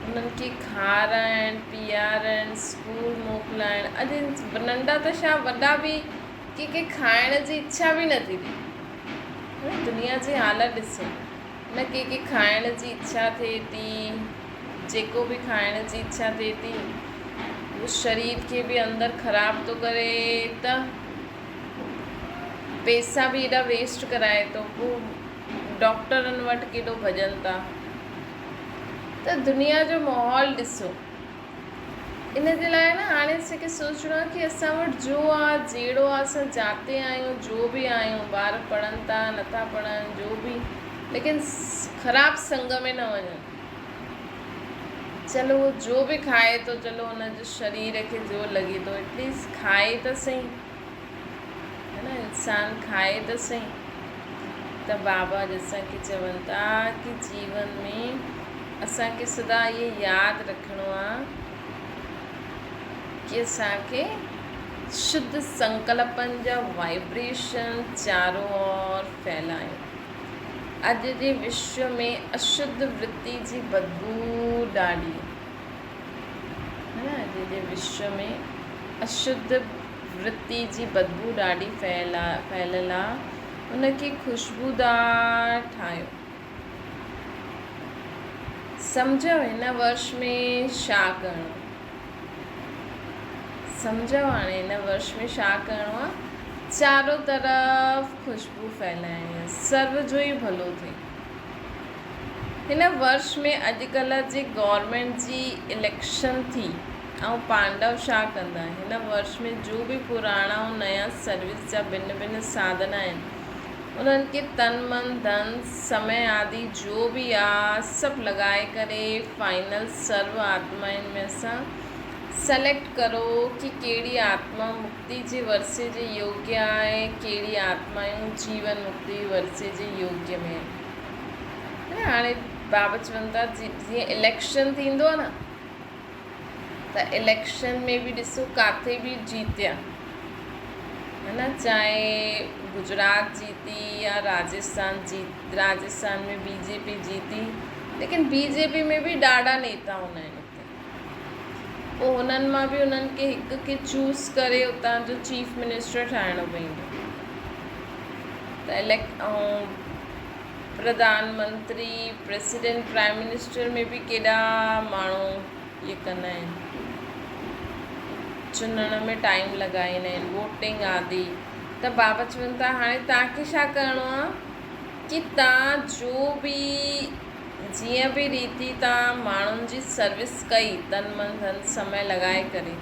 उन्हनि खे खाराइण पीआरणु, स्कूल मोकिलाइणु। अॼु नंढा त छा वॾा बि कंहिंखे खाइण जी इच्छा बि नथी थिए, दुनिया जी हालत ॾिसो न, कंहिंखे खाइण जी इच्छा थिए थी, जेको बि खाइण जी इच्छा थिए थी उहो शरीर खे बि अंदरि ख़राबु थो करे, त पैसा बि एॾा वेस्ट कराए थो, पोइ डॉक्टरनि वटि केॾो भॼनि था। त दुनिया जो माहौल ॾिसो, इन जे लाइ न हाणे असांखे सोचणो आहे कि असां वटि जो आहे, जहिड़ो आहे, असां जाते आहियूं, जो बि आहियूं, ॿार पढ़नि था नथा पढ़नि, जो बि, लेकिन ख़राबु संग में न वञनि। चलो उहो जो बि खाए थो, चलो हुनजे शरीर खे जो लॻे थो एटलीस्ट खाए त सही, है न, इंसान खाए त सही। त बाबा असांखे चवनि था कि जीवन में असांखे सदा इहे यादि रखिणो आहे कि असांखे शुद्ध संकल्पनि जा वाइब्रेशन चारों ओर फैलायूं। अॼु जे विश्व में अशुद्ध वृत्ति जी बदबू ॾाढी, है न, अॼु जे विश्व में अशुद्ध वृत्ति जी बदबू ॾाढी फैलियल आहे, उनखे खुशबूदार ठाहियो। सम्झो हिन वर्ष में छा करिणो, सम्झो हाणे हिन वर्ष में छा करिणो आहे, चारों तरफ़ खुशबू फैलाइणी आहे, सर्व जो ई भलो थिए। हिन वर्ष में अॼुकल्ह जे गवर्नमेंट जी इलेक्शन थी, ऐं पांडव छा कंदा, हिन वर्ष में जो बि पुराणा ऐं नया सर्विस जा भिन्न भिन्न साधन आहिनि, उन्हनि खे तन मन धन समय आदि जो बि आहे सभु लॻाए करे फाइनल सर्व आत्माउनि में असां सेलेक्ट करो कि कहिड़ी आत्मा मुक्ति जे वरसे जे योग्य आहे, कहिड़ी आत्माऊं जीवन मुक्ति वरसे जे योग्य में आहिनि। हाणे बाबा चवनि था जीअं इलेक्शन थींदो आहे न, त इलेक्शन में बि ॾिसो किथे बि जीतिया, है न, चाहे गुजरात जीती या राजस्थान में बीजेपी जीती, लेकिन बीजेपी में बि ॾाढा नेता हूंदा आहिनि उते, पोइ हुननि मां बि उन्हनि खे हिक खे चूज़ करे उतां जो चीफ मिनिस्टर ठाहिणो पवंदो। त ऐं प्रधानमंत्री, प्रेसिडेंट, प्राइम मिनिस्टर में बि केॾा माण्हू इहे कंदा आहिनि, चुनण में टाइम लॻाईंदा आहिनि, वोटिंग आदि। त बाबा चवनि था हाणे तव्हांखे छा करिणो आहे कि तव्हां जो बि जीअं बि रीति तव्हां माण्हुनि जी सर्विस कई, तन मन धन समय लॻाए करे,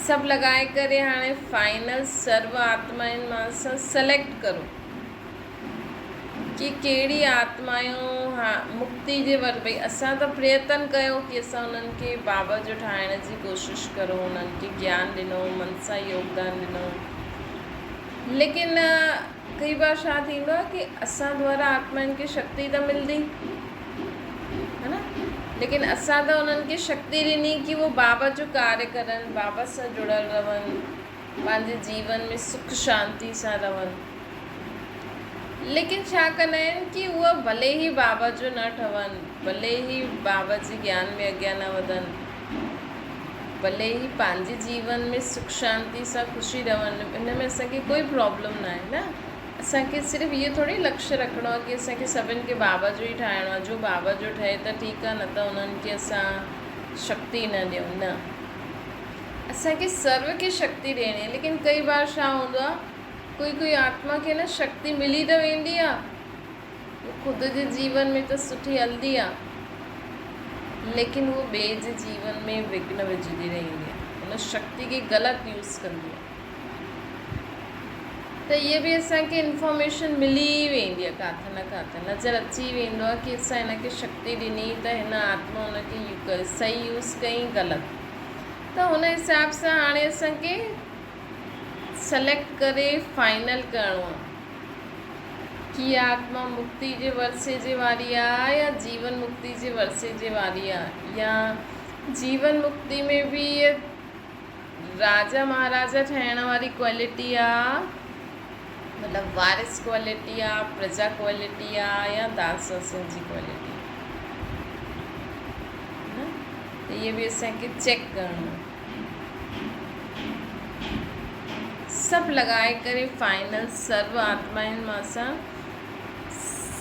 सभु लॻाए करे हाणे फाइनल सर्व आत्माउनि मां सां सेलेक्ट करो कि कहिड़ी आत्माऊं मुक्ति जे वर, भई असां त प्रयत्न कयो कि असां उन्हनि खे बाबा जो ठाहिण जी कोशिशि करो, उन्हनि खे ज्ञान ॾिनो, मन सां योगदान ॾिनो, लेकिन कई बार छा थींदो आहे कि असां द्वारा आत्माउनि खे शक्ति त मिलंदी, है न, लेकिन असां त उन्हनि खे शक्ति ॾिनी कि वो बाबा जो कार्य करनि, बाबा सां जुड़ियल रहनि, पंहिंजे जीवन में सुख शांति सां रहनि, लेकिन छा कंदा आहिनि कि उहा भले ई बाबा जो न ठहनि, भले ई बाबा जी ज्ञान में अॻियां न वधनि, भले ही पंहिंजे जीवन में सुख शांति सां ख़ुशी रहनि, हिन में असांखे कोई प्रॉब्लम न आहे न। असांखे सिर्फ़ु इहो थोरी लक्ष्य रखिणो आहे की असांखे सभिनि खे बाबा जो ई ठाहिणो आहे। जो बाबा जो ठहे त ठीकु आहे, न त उन्हनि खे असां शक्ति न ॾियूं। न, असांखे सर्व खे शक्ति ॾियणी आहे। लेकिन कई बार छा हूंदो आहे, कोई आत्मा खे न शक्ति मिली त वेंदी आहे, ख़ुदि जे जीवन में त सुठी हलंदी आहे, लेकिन वो ॿिए जे जीवन में विघ्न विझंदी रहंदी आहे, उन शक्ति खे ग़लति यूज़ कंदी आहे। त इहे बि असांखे इंफॉर्मेशन मिली वेंदी आहे, किथे न किथे नज़र अची वेंदो आहे की असां हिनखे शक्ति ॾिनी त हिन आत्मा हुनखे सही यूज़ कई ग़लति। त हुन हिसाब सां हाणे असांखे सेलेक्ट करे फाइनल करिणो आहे कि आत्मा मुक्ति जे वरसे जे वारी आहे या जीवन मुक्ति जे वरसे जे वारी आहे, या जीवन मुक्ति में भी ये राजा महाराजा ठहण वारी क्वालिटी आहे, मतलब वारिस क्वालिटी आहे, प्रजा क्वालिटी आहे, या दास दासन जी क्वालिटी। ये भी असांखे चेक करिणो आहे। सभु लगाए करे फाइनल सर्व आत्माउनि मां असां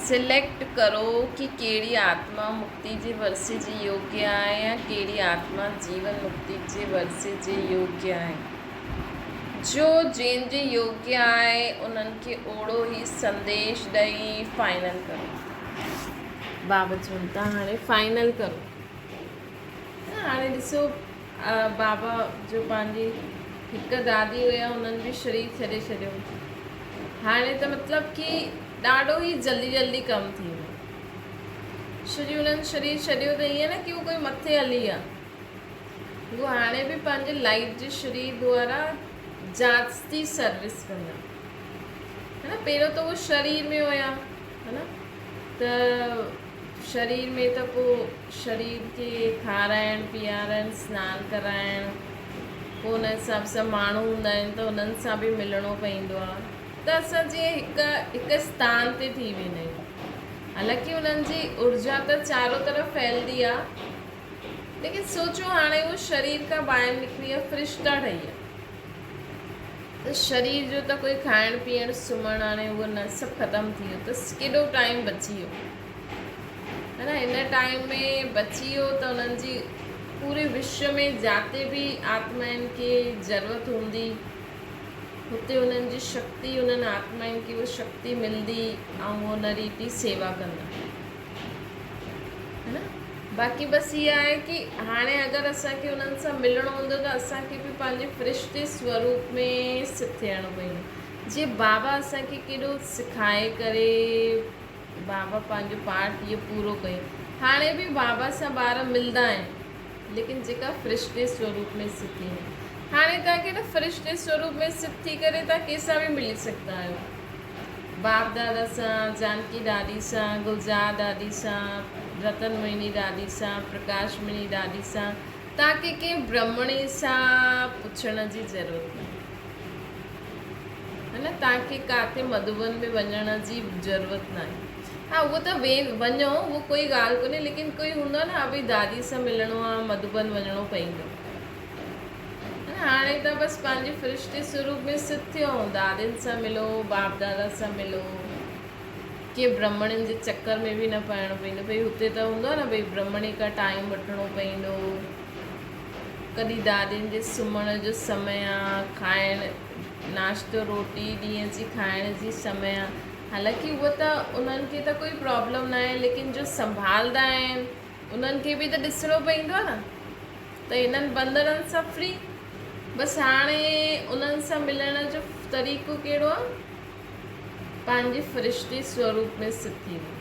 सिलेक्ट करो कि कहिड़ी आत्मा मुक्ति जे वरसे जे योग्य आहे या कहिड़ी आत्मा जीवन मुक्ति जे वरसे जे योग्य आहे। जो जंहिंजे योग्य आहे उन्हनि खे ओड़ो ई संदेश ॾेई फाइनल करो। बाबा चवनि था हाणे फाइनल करो। हाणे ॾिसो, बाबा जो पंहिंजी हिकु दादी हुया, उन्हनि बि शरीर छॾे छॾियो। हाणे त मतिलबु कि ॾाढो ई जल्दी जल्दी कमु थी वियो। छो जो उन्हनि शरीर छॾियो त ईअं न कि उहो कोई मथे हली आहे, उहो हाणे बि पंहिंजे लाइट जे शरीर द्वारा जास्ती सर्विस कंदा, है न। पहिरियों त उहो शरीर में हुया, है न, त शरीर में त पोइ शरीर खे खाराइणु पीआरणु सनानु कराइणु, पोइ उन हिसाब सां माण्हू हूंदा आहिनि त उन्हनि सां बि मिलणो पवंदो आहे। त असां जीअं हिकु स्थान ते थी वेंदा आहियूं। हालांकि उन्हनि जी ऊर्जा त चारों तरफ़ फैलंदी आहे, लेकिन सोचो हाणे उहो शरीर खां ॿाहिरि निकिरी आहे, फ़रिश्ता ठही आहे, त शरीर जो त कोई खाइणु पीअणु सुम्हणु हाणे उहो न, सभु ख़तमु थी वियो, त केॾो टाइम बची वियो, है न। हिन टाइम में बची वियो त उन्हनि जी पूरे विश्व में जाते भी आत्माउनि खे ज़रूरत हूंदी, हुते उन्हनि जी शक्ति, उन्हनि आत्माउनि खे उहा शक्ति मिलंदी ऐं हुन रीति सेवा कंदा, है न। बाक़ी बसि इहा आहे कि हाणे अगरि असांखे उन्हनि सां मिलणो हूंदो त असांखे बि पंहिंजे फ़रिश्ते स्वरूप में सिद्ध थियणो पवंदो। जीअं बाबा असांखे केॾो सिखाए करे बाबा पंहिंजो पाठ इहो पूरो कयो। हाणे बि बाबा सां ॿार मिलंदा आहिनि, लेकिन जेका फ़रिश्ते स्वरूप में सिद्ध थी है। हाणे तव्हांखे न फ़रिश्ते स्वरूप में सिद्ध थी करे तव्हां कंहिंसां बि मिली सघंदा आहियो, बाप दादा सां, जानकी दादी सां, गुलजार दादी सां, रतन मोहिनी दादी सां, प्रकाश मणि दादी सां। तव्हांखे कंहिं ब्रह्मणी सां पुछण जी ज़रूरत न है न। तव्हांखे किथे मधुबन में वञण जी ज़रूरत न आहे। हाँ, उहो त वञो, उहो कोई ॻाल्हि कोन्हे, लेकिन कोई हूंदो आहे न, हा भई दादी सां मिलणो आहे, मधुबन वञिणो पवंदो। हाणे त बसि पंहिंजे फ़रिश्ते स्वरूप में सिद्ध थियो, दादियुनि सां मिलो, बाप दादा सां मिलो, के ब्रह्मणियुनि जे चक्कर में बि न पइणो पवंदो। भई हुते त हूंदो आहे न, भई ब्रह्मणी खां टाइम वठिणो पवंदो, कॾहिं दादियुनि जे सुम्हण जो समय आहे, खाइणु नाश्तो रोटी ॾींहं जी खाइण जी समय आहे। हालांकि उहो त उन्हनि खे त कोई प्रॉब्लम न आहे, लेकिन जो संभालंदा आहिनि उन्हनि खे बि त ॾिसणो पवंदो आहे न। त हिननि बंदरनि सां फ्री, बसि हाणे उन्हनि सां मिलण जो तरीक़ो कहिड़ो आहे, पंहिंजे फ़रिश्ते स्वरूप में सिद्ध थी वञो।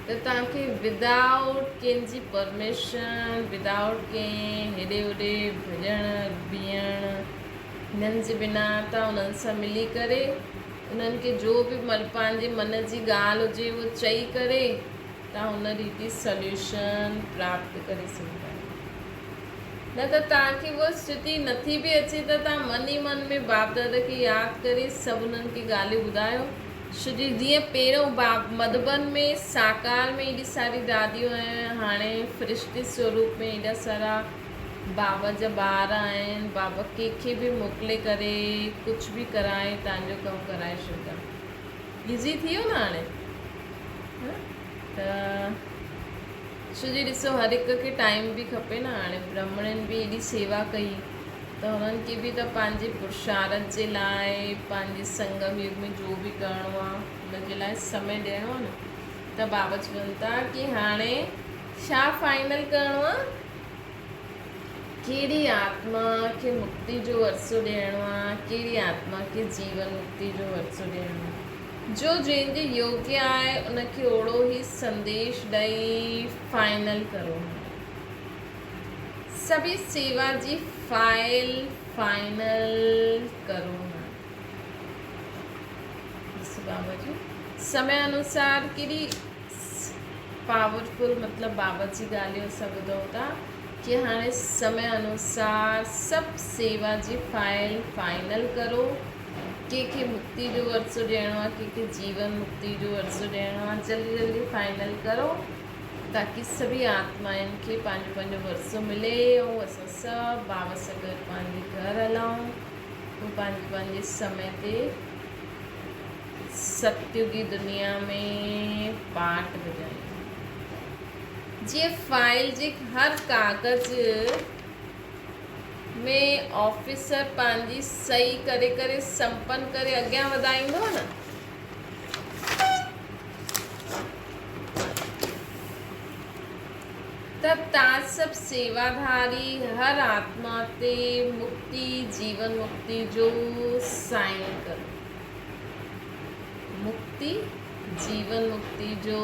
त तव्हांखे विदाउट कंहिंजी परमिशन, विदाउट कंहिं हेॾे होॾे भॼणु बीहणु, हिननि जे बिना तव्हां उन्हनि सां मिली करे उन्हनि खे जो बि पंहिंजे मन जी ॻाल्हि हुजे उहो चई करे तव्हां हुन रीति सॉल्यूशन प्राप्त करे सघंदा आहियो। न त तव्हांखे उहा स्थिति नथी बि अचे त तव्हां मन ई मन में बाप दादा खे यादि करे सभु उन्हनि खे ॻाल्हियूं ॿुधायो छोजी जीअं पहिरियों मधुबन में साकार में एॾी सारी दादियूं आहिनि, हाणे फरिश्ते स्वरूप में एॾा सारा बाबा जा ॿार आहिनि। बाबा कंहिंखे बि मोकिले करे कुझु बि कराए तव्हांजो कमु कराए छॾंदा। ईज़ी थी वियो न हाणे। त छोजी ॾिसो हर हिक खे टाइम बि खपे न। हाणे ब्राह्मणनि बि एॾी सेवा कई त हुननि खे बि त पंहिंजे पुरुषार्थ जे लाइ, पंहिंजे संगम युग में जो बि करिणो आहे हुनजे लाइ समय ॾियणो आहे न। त बाबा चवनि था कि हाणे छा फाइनल करिणो आहे, कहिड़ी आत्मा खे मुक्ति जो वरसो ॾियणो आहे, कहिड़ी आत्मा खे जीवन मुक्ति जो वरसो ॾियणो आहे। जो जंहिंजे योग्य आहे उनखे ओड़ो ई संदेश ॾेई फाइनल करो। सभी सेवा जी फाइल फाइनल करो। बाबा जी समय अनुसार केॾी पावरफुल, मतलब बाबा जी ॻाल्हियूं असां ॿुधूं था कि हाणे समय अनुसार सभु सेवा जी फाइल फाइनल करो। कंहिंखे मुक्ति जो वरसो ॾियणो आहे, कंहिंखे जीवन मुक्ति जो वरसो ॾियणो आहे, जल्दी जल्दी फाइनल करो ताकि सभी आत्माउनि खे पंहिंजो पंहिंजो वरसो मिले ऐं असां सभु बाबा सां गॾु पंहिंजे घर हलूं, ऐं पंहिंजे पंहिंजे समय ते सतयुगी दुनिया में पाठ बजायूं। जीअं फाइल जे हर कागज़ में ऑफिसर पंहिंजी सही करे करे संपन्न करे अॻियां वधाईंदो न, त तव्हां सभु सेवाधारी हर आत्मा ते मुक्ति, जीवन मुक्ति जो साइन करो। मुक्ति, जीवन मुक्ति जो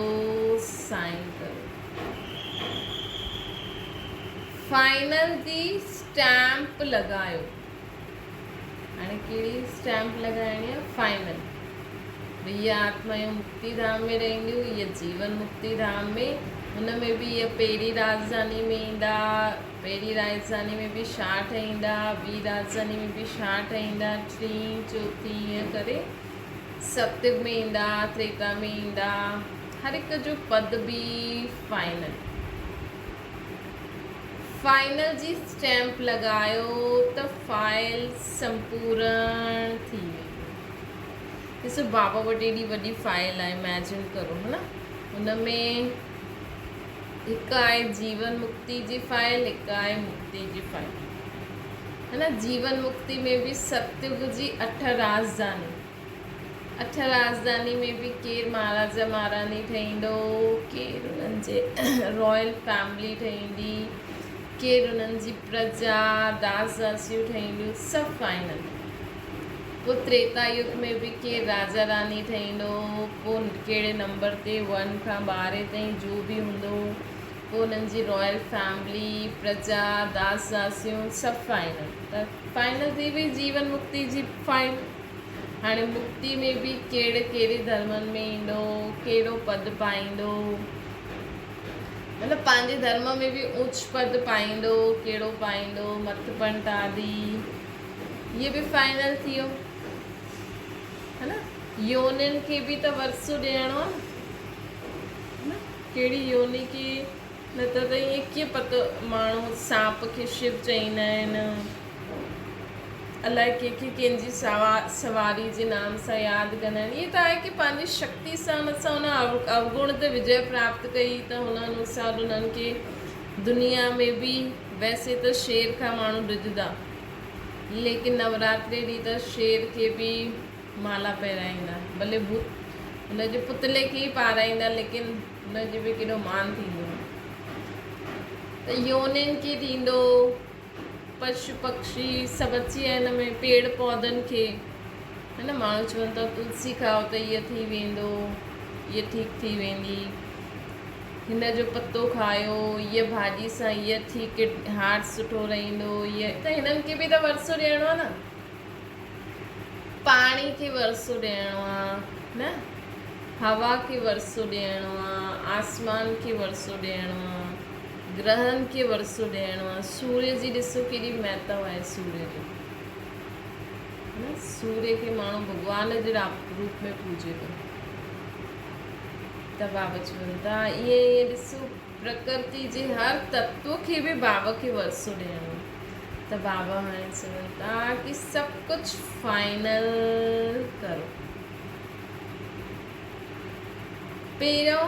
साइन करो। फाइनल जी स्टैम्प लॻायो। हाणे कहिड़ी स्टैम्प लॻाइणी आहे? फाइनल। इहा आत्मायूं मुक्ति धाम में रहंदियूं, इहा जीवन मुक्ति धाम में। हुन में बि इहा पहिरीं राजधानी में ईंदा, पहिरीं राजधानी में बि छा ठहींदा, ॿी राजधानी में बि छा ठहींदा, टीं चौथी ईअं करे सतयुग में ईंदा, त्रेता में ईंदा। हर हिक जो पद बि फाइनल। फाइनल जी स्टैम्प लॻायो त फाइल संपूर्ण थी वेंदी। ॾिसो बाबा वटि एॾी वॾी फाइल आहे, इमेजिन करो, है न। हुन में हिकु आहे जीवन मुक्ति जी फाइल, हिकु आहे मुक्ति जी फाइल, है न। जीवन मुक्ति में बि सतयुग जी 8 राजधानी, 8 राजधानी में बि केरु महाराजा महारानी ठहींदो, केरु उन्हनि जे रॉयल फैमिली ठहींदी, केरु उन्हनि जी प्रजा दास दासियूं ठहींदियूं, सभु फाइनल। पोइ त्रेता युग में बि केरु राजा रानी ठहींदो, पोइ कहिड़े नंबर ते 1 खां 12 ताईं जो बि हूंदो, पोइ उन्हनि जी रॉयल फैमिली, प्रजा दास दासियूं, सभु फाइनल। त फाइनल थी वई जीवन मुक्ति जी फाइल। हाणे मुक्ति में बि कहिड़े कहिड़े धर्मनि में ईंदो, कहिड़ो पद पाईंदो, मतिलबु पंहिंजे धर्म में बि उच्च पद पाईंदो, कहिड़ो पाईंदो, मथपंथ आदि, इहे बि फाइनल थी वियो, है न। योनिन खे बि त वरसो ॾियणो आहे न, कहिड़ी योनि खे, न त ईअं कीअं पतो माण्हू सांप खे शिव चईंदा आहिनि, अलाए कंहिंखे कंहिंजी सवारी जे नाम सां यादि कंदा आहिनि। इहे त आहे कि पंहिंजी शक्ति सां असां हुन अवगुण ते विजय प्राप्त कई त हुन अनुसार उन्हनि खे दुनिया में बि, वैसे त शेर खां माण्हू ॾिजंदा, लेकिन नवरात्रे ॾींहुं त शेर खे बि माला पहिराईंदा, भले हुनजे पुतले खे ई पाराईंदा, लेकिन हुनजो बि केॾो मान थींदो। त योनिन खे थींदो, पशु पक्षी सभु अची विया हिन में, पेड़ पौधनि खे, है न। माण्हू चवनि था तुलसी खाओ त इहा थी वेंदो, इहा ठीकु थी वेंदी, हिन जो पत्तो खायो, हीअ भाॼी सां हीअ थी हार्ट सुठो रहंदो, हीअ त हिननि खे बि त वरसो ॾियणो आहे न। पाणी खे वरसो ॾियणो आहे न, हवा खे वरसो ॾियणो आहे, आसमान खे वरसो ॾियणो आहे, ग्रहनि खे वरसो ॾियणो आहे। सूर्य जी ॾिसो केॾी महत्व आहे सूर्य जो, है न, सूर्य खे माण्हू भॻवान जे रूप में पूॼे थो। त बाबा चवनि था ईअं ॾिसो प्रकृति जे हर तत्व खे बि बाबा खे वरसो ॾियणो। त बाबा हाणे चवनि था कि सभु कुझु फाइनल करो। पहिरियों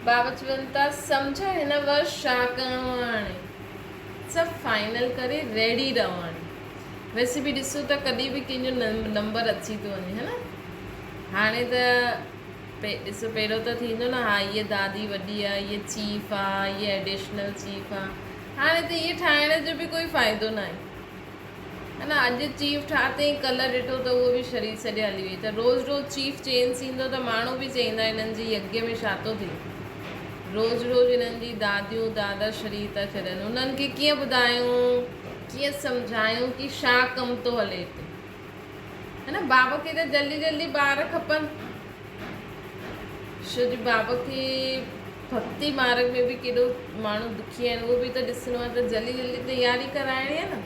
बाबा चवनि था सम्झो हिन वर्ष छा करिणो आहे। हाणे सभु फाइनल करे रेडी रहो। हाणे वैसे बि ॾिसो त कॾहिं बि कंहिंजो नंबर अची थो वञे, है न। हाणे त ॾिसो पहिरियों त थींदो न, हा हीअ दादी वॾी आहे, हीअ चीफ आहे, हीअ एडिशनल चीफ आहे। हाणे त इहे ठाहिण जो बि कोई फ़ाइदो न आहे, है न। अॼु चीफ ठातईं, कल्ह ॾिठो त उहो बि शरीर छॾे हली वई। त रोज़ु रोज़ु चीफ चेंज थींदो त माण्हू बि चईंदा हिननि जी यज्ञ में छा थो थिए। रोज़ु रोज़ु हिननि जी दादियूं दादा शरीर था छॾनि। उन्हनि खे कीअं ॿुधायूं, कीअं सम्झायूं कि छा कमु थो हले हिते, है न। बाबा खे त जल्दी जल्दी ॿार खपनि, छो जो बाबा खे भक्ति मार्ग में बि केॾो माण्हू दुखी आहिनि, उहो बि त ॾिसणो आहे। त जल्दी जल्दी तयारी कराइणी आहे न।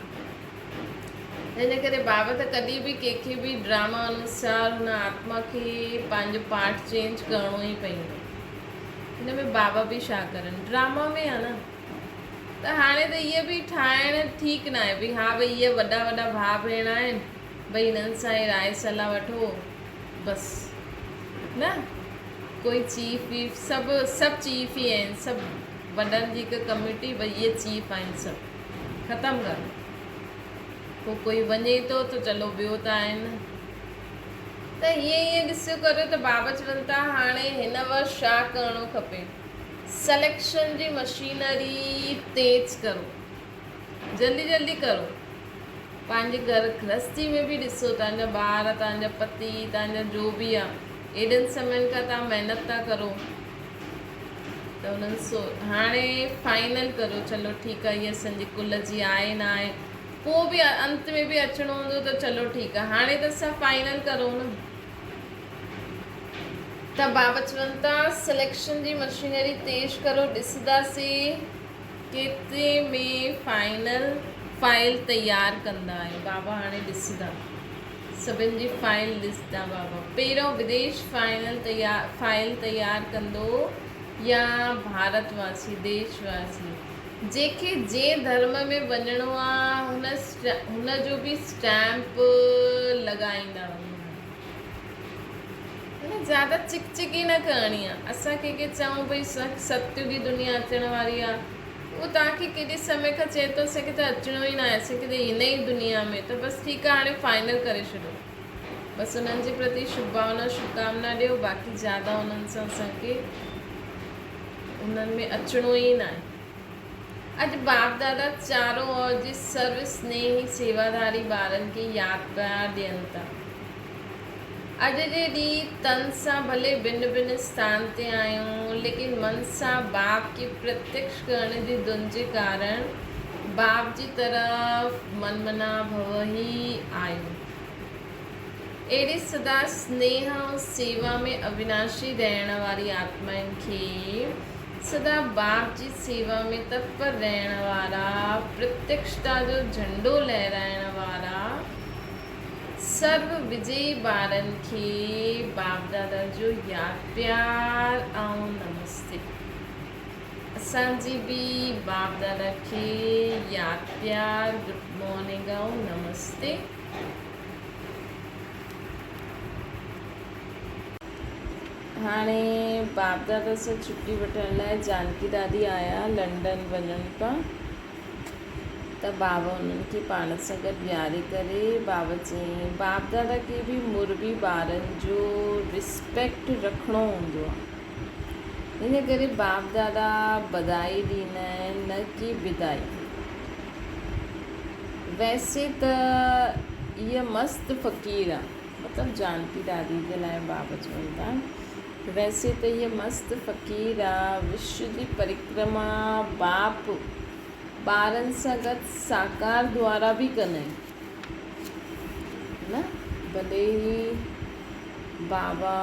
हिन करे बाबा त कॾहिं बि कंहिंखे बि ड्रामा अनुसार हुन आत्मा खे पंहिंजो पार्ट चेंज करिणो ई पवंदो। हिन में बाबा बि छा करनि, ड्रामा में आहे न। त हाणे त इहे बि ठाहिणु ठीकु न आहे। भई हा भई इहे वॾा वॾा भाउ भेण आहिनि, भई हिननि सां ई राय सलाह वठो बसि, न। कोई चीफ वीफ सभु चीफ ई आहिनि, सभु वॾनि जी हिकु कमिटी, भई इहे चीफ आहिनि, सभु ख़तमु करो। पोइ कोई वञे थो त चलो ॿियो त आहिनि। त ईअं ॾिसो करो त बाबा चवनि था हाणे हिन वर्ष छा करिणो खपे। सिलेक्शन जी मशीनरी तेज करो, जल्दी जल्दी करो। पंहिंजे घर गृहस्थी में बि ॾिसो, तव्हांजा ॿार, तव्हांजा पति, तव्हांजा जो बि आहे, एॾनि समयनि खां तव्हां महिनत था करो। त उन्हनि हाणे फाइनल करो, चलो ठीकु आहे, हीअ असांजी कुल जी आहे न आहे। पोइ बि अंत में बि अचिणो हूंदो त चलो ठीकु आहे, हाणे त सभु फाइनल करो न। त बाबा चवनि था सिलेक्शन जी मशीनरी तेज करो। ॾिसंदासीं केतिरे में फाइल तयारु कंदा आहियो। बाबा हाणे ॾिसंदा, सभिनि जी फाइल ॾिसंदा बाबा। पहिरियों विदेश फाइल तयारु कंदो या भारतवासी देशवासी, जंहिंखे जंहिं धर्म में वञिणो आहे हुन जो बि स्टैम्प लॻाईंदा वञो। ज़्यादा चिकचिकी न करणी आहे। असां कंहिंखे चऊं भई सत्युग जी दुनिया अचण वारी आहे, उहो तव्हांखे केॾे समय खां चए थो असांखे त अचिणो ई न आहे, असांखे त हिन ई दुनिया में। त बसि ठीकु आहे, हाणे फाइनल करे छॾियो। बसि उन्हनि जे प्रति शुभकामना ॾियो। बाक़ी ज़्यादा उन्हनि सां असांखे उन्हनि में अचिणो ई न आहे। अॼु बाप दादा चारों ओर जे सर्व स्नेही सेवाधारी ॿारनि खे यादि पिया ॾियनि था। अॼु जे ॾींहुं तन सां भले भिन्न भिन्न स्थान ते आहियूं, लेकिन मन सां बाप खे प्रत्यक्ष करण जी धुन जे कारण बाप जी तरफ़ मनमना भव ई आहियूं। अहिड़े सदा स्नेह ऐं सेवा में अविनाशी रहण वारी आत्माउनि खे, सदा बाप जी सेवा में तत्पर रहण वारा, प्रत्यक्षता जो झंडो लहराइण वारा सर्व विजयी ॿारनि खे बाप दादा जो यादि प्यार ऐं नमस्ते। असांजी बि बाप दादा खे यादि प्यार, गुड मॉर्निंग ऐं नमस्ते। हाणे बाप दादा सां छुटी वठण लाइ जानकी दादी आया लंडन वञनि पिया। त बाबा उन्हनि खे पाण सां गॾु विहारे करे बाबा चई बाप दादा खे बि मुर्बी ॿारनि जो रिस्पेक्ट रखिणो हूंदो आहे। हिन करे बाप दादा बधाई ॾींदा आहिनि, न कि विदाई। वैसे त इहा मस्तु फ़क़ीर आहे, मतिलबु जानकी दादी जे लाइ बाबा चवनि था वैसे त इहा मस्तु फ़क़ीर आहे। विश्व जी परिक्रमा बाप ॿारनि सां गॾु साकार द्वारा बि कंदा आहिनि, न। भले ई बाबा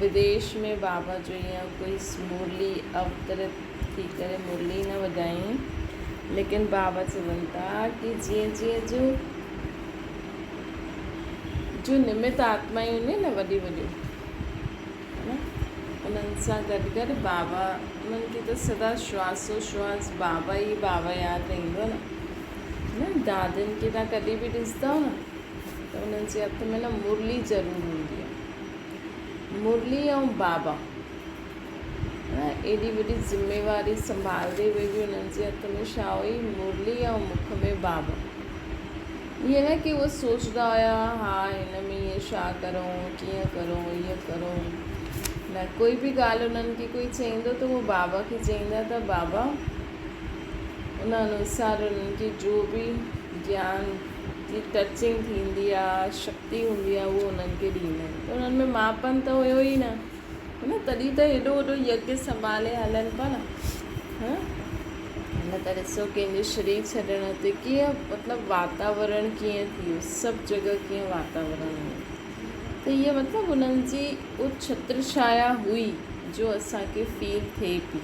विदेश में बाबा जो ईअं कोई मुरली अवतरित थी करे मुरली न वॼाई, लेकिन बाबा चवनि था कि जीअं जीअं जो जो निमित आत्मायूं हूंदियूं न वॾियूं वॾियूं, है न, उन्हनि सां गॾु गॾु बाबा, उन्हनि खे त सदा श्वासोश्वास बाबा ई बाबा यादि रहंदो न। दादियुनि खे तव्हां कॾहिं बि ॾिसंदव न त उन्हनि जे हथ में न मुरली ज़रूरु हूंदी आहे, मुरली ऐं बाबा, एॾी वॾी ज़िम्मेवारी संभालंदे हुए बि उन्हनि जे हथ में छा हुई, मुरली ऐं मुख में बाबा। ईअं न की उहे सोचंदा हुया हा हिन में ईअं छा करूं, कीअं करूं, ईअं करूं न, कोई बि ॻाल्हि उन्हनि खे कोई चईंदो त उहो बाबा खे चईंदा त बाबा उन अनुसार उन्हनि खे जो बि ज्ञान जी टचिंग थींदी आहे, शक्ति हूंदी आहे, उहो उन्हनि खे ॾींदा आहिनि। त उन्हनि में मापन त हुयो ई न, है न, तॾहिं त हेॾो वॾो यज्ञ संभाले हलनि पिया न। न त ॾिसो कंहिंजे शरीर छॾण ते कीअं मतिलबु वातावरण कीअं थी वियो, सभु जॻह कीअं वातावरण हुयो। त इहा मतिलबु उन्हनि जी उहा छत्र छाया हुई जो असांखे फील थिए पई,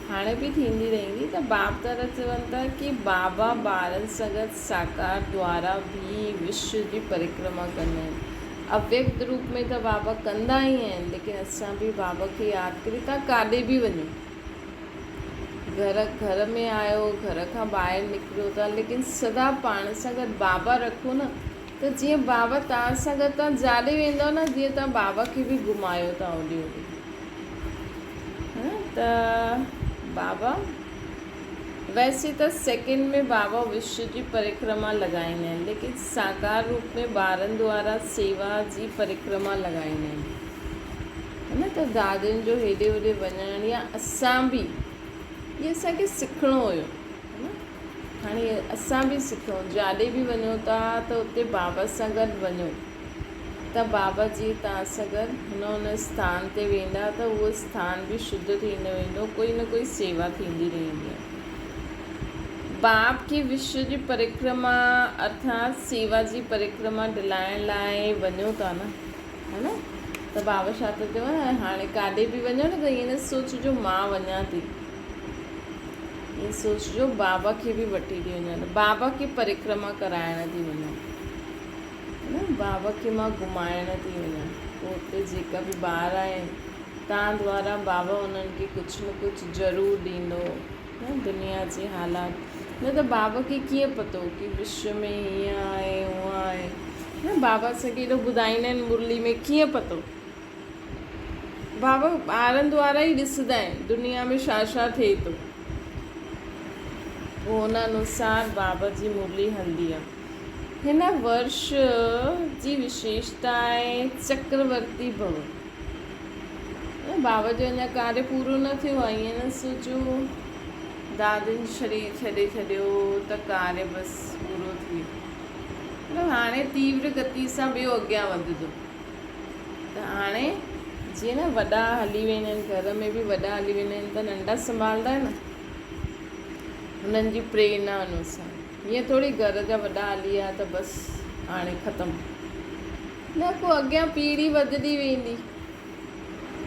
हाणे बि थींदी रहंदी। त बाप दादा चवनि था कि बाबा ॿारनि सां गॾु साकार द्वारा बि विश्व जी परिक्रमा कंदा आहिनि। अव्यक्त रूप में त बाबा कंदा ई आहिनि, लेकिन असां बि बाबा खे यादि करे तव्हां काॾे बि वञो, घर में आयो, घर खां ॿाहिरि निकिरो था, लेकिन सदा पाण सां गॾु बाबा रखो न, त जीअं बाबा तव्हां सां गॾु तव्हां जाॾे वेंदव न, जीअं तव्हां बाबा खे बि घुमायो था होॾे होॾे। त बाबा वैसे त सेकेंड में बाबा विश्व जी परिक्रमा लॻाईंदा आहिनि, लेकिन साकार रूप में ॿारनि द्वारा सेवा जी परिक्रमा लॻाईंदा आहिनि, है न। त दादियुनि जो हेॾे होॾे वञणु या असां बि, इहे असांखे सिखिणो हुयो, है न। हाणे असां बि सिखूं, जाॾे बि वञो था त उते बाबा सां गॾु वञो, त बाबा जी तव्हां सां गॾु हुन स्थान ते वेंदा त उहो स्थान बि शुद्ध थींदो वेंदो, कोई न कोई सेवा थींदी रहंदी आहे। बाप की विश्व जी परिक्रमा अर्थात सेवा जी परिक्रमा दिलाइण लाइ वञो था न, है न। त बाबा छा थो चवे, हाणे काॾे बि वञो न त ईअं न सोचिजो मां वञा थी, ईअं सोचिजो बाबा खे बि वठी थी वञा, बाबा खे परिक्रमा कराइण थी वञा, है न, बाबा खे मां घुमाइण थी वञा। पोइ उते जेका बि ॿार आहिनि तव्हां द्वारा बाबा उन्हनि खे कुझु न कुझु ज़रूरु ॾींदो, न, दुनिया जे हालात। न त बाबा खे कीअं पतो कि विश्व में हीअं आहे हूअं आहे, न, बाबा असांखे एॾो ॿुधाईंदा आहिनि मुरली में, कीअं पतो? बाबा ॿारनि द्वारा ई ॾिसंदा आहिनि दुनिया में छा छा थिए थो, पोइ हुन अनुसार बाबा जी मुरली हलंदी आहे। हिन वर्ष जी विशेषता आहे चक्रवर्ती भव। बाबा जो अञा कार्य पूरो न थियो आहे, ईअं न सोचो दादियुनि शरीर छॾियो त कार्य बसि पूरो थी वियो, मतलब हाणे तीव्र गति सां ॿियो अॻियां वधंदो। त हाणे जीअं न वॾा हली वेंदा आहिनि, घर में बि वॾा हली वेंदा आहिनि त नंढा संभालंदा आहिनि न, हुननि जी प्रेरणा अनुसार। हीअं थोरी घर जा वॾा हली विया त बसि हाणे ख़तमु, न, पोइ अॻियां पीढ़ी वधंदी वेंदी,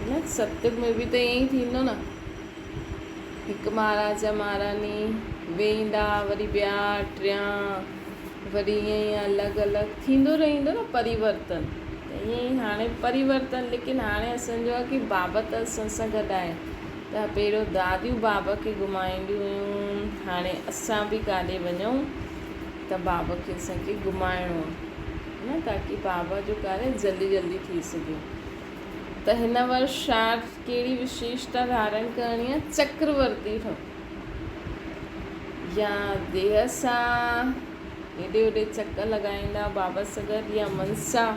न। सत्युग में बि त ईअं ई थींदो न, हिकु महाराजा महारानी वेंदा, वरी ॿिया टियां, वरी ईअं ई अलॻि अलॻि थींदो रहंदो न परिवर्तन। त ईअं ई हाणे परिवर्तन, लेकिन हाणे असांजो आहे कि बाबा त असां सां गॾु आहे। त पहिरियों दादियूं बाबा खे घुमाईंदियूं हुयूं, हाणे असां बि काॾे वञूं त बाबा खे असांखे घुमाइणो आहे, न, ताकी बाबा जो कार्य जल्दी जल्दी थी सघे। त हिन वर्ष छा कहिड़ी विशेषता धारण करणी आहे? चक्रवर्ती ठहो, या देह सां हेॾे होॾे चकर लॻाईंदा बाबा सां गॾु, या मन सां,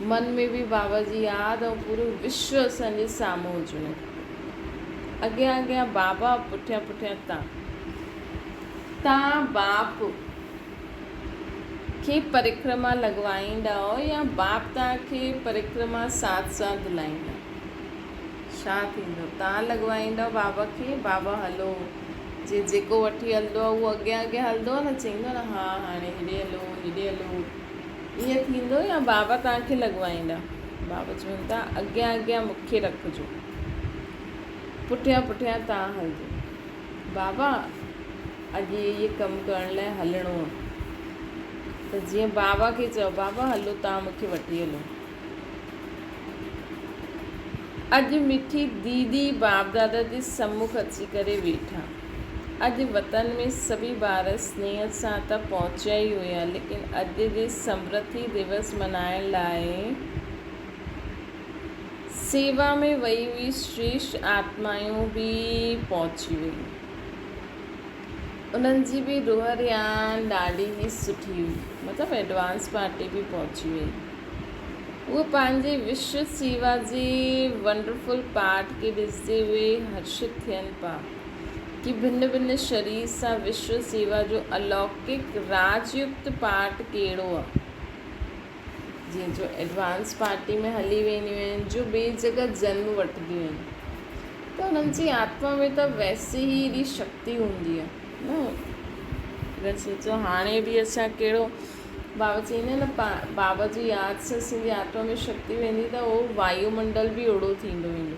मन में बि बाबा जी यादि ऐं पूरो विश्व असांजे साम्हूं हुजणो। अॻियां अॻियां बाबा, पुठियां पुठियां तव्हां बाप खे परिक्रमा लॻवाईंदा या बाप तव्हांखे परिक्रमा साथ साथ दिलाईंदा? छा थींदो? तव्हां लॻवाईंदव बाबा खे, बाबा हलो, जेको वठी हलंदो आहे उहो अॻियां अॻियां हलंदो आहे न, चईंदो न हा हाणे हेॾे हलो हेॾे हलो, ईअं थींदो, या बाबा तव्हांखे लॻवाईंदा? बाबा चवनि था अॻियां अॻियां मूंखे रखिजो, पुठियां पुठियां तव्हां हलिजो। बाबा अॼु इहे कमु करण लाइ हलणो आहे, त जीअं बाबा खे चयो, बाबा हलो तव्हां मूंखे वठी हलो। अॼु मिठी दीदी बाप दादा जे सम्मुख अची करे वेठा। अॼु वतन में सभी ॿार स्नेह सां त पहुचिया ई हुया, लेकिन अॼु जे समृद्धि दिवस मल्हाइण लाइ सेवा में वही हुई श्रेष्ठ आत्मायूं भी पहुची हुई। उन्हनि जी भी रूह रियान ॾाढी ई सुठी हुई, मतिलबु एडवांस पार्टी भी पहुची हुई। वो पंहिंजे विश्व सेवा जे वंडरफुल पाठ खे ॾिसंदे हुए हर्षित थियनि पिया कि भिन्न भिन्न शरीर सां विश्व सेवा जो अलौकिक राजयुक्त पाठ कहिड़ो आहे। जीअं जो एडवांस पार्टी में हली वेंदियूं आहिनि, जो ॿिए जॻह जन्म वठंदियूं आहिनि, त उन्हनि जी आत्मा में त वैसे ई एॾी शक्ति हूंदी आहे न। अगरि सोचो हाणे बि असां कहिड़ो बाबा चईंदा आहिनि न, बाबा जी यादि सां असांजी आत्मा में शक्ति वेंदी त उहो वायुमंडल बि ओड़ो थींदो वेंदो।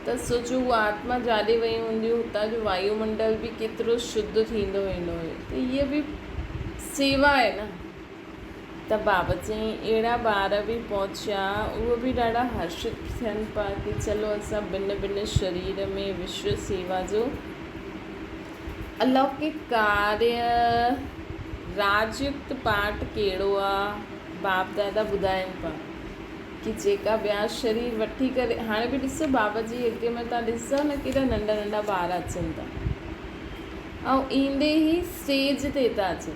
त सोचो उहा आत्मा जाॾे वई हूंदियूं, हुतां जो वायुमंडल बि केतिरो शुद्ध थींदो वेंदो हुयो। त इहा बि सेवा आहे न। त बाबा चई अहिड़ा ॿार बि पहुचिया, उहे बि ॾाढा हर्षित थियनि पिया कि चलो असां भिन्न भिन्न शरीर में विश्व सेवा जो अलौकिक कार्य राजयुक्त पाठ कहिड़ो आहे। बाप दादा ॿुधाइनि पिया कि जेका ॿिया शरीर वठी करे, हाणे बि ॾिसो बाबा जी यज्ञ में तव्हां ॾिसो न केॾा नंढा नंढा ॿार अचनि था, ऐं ईंदे ई स्टेज ते था अचनि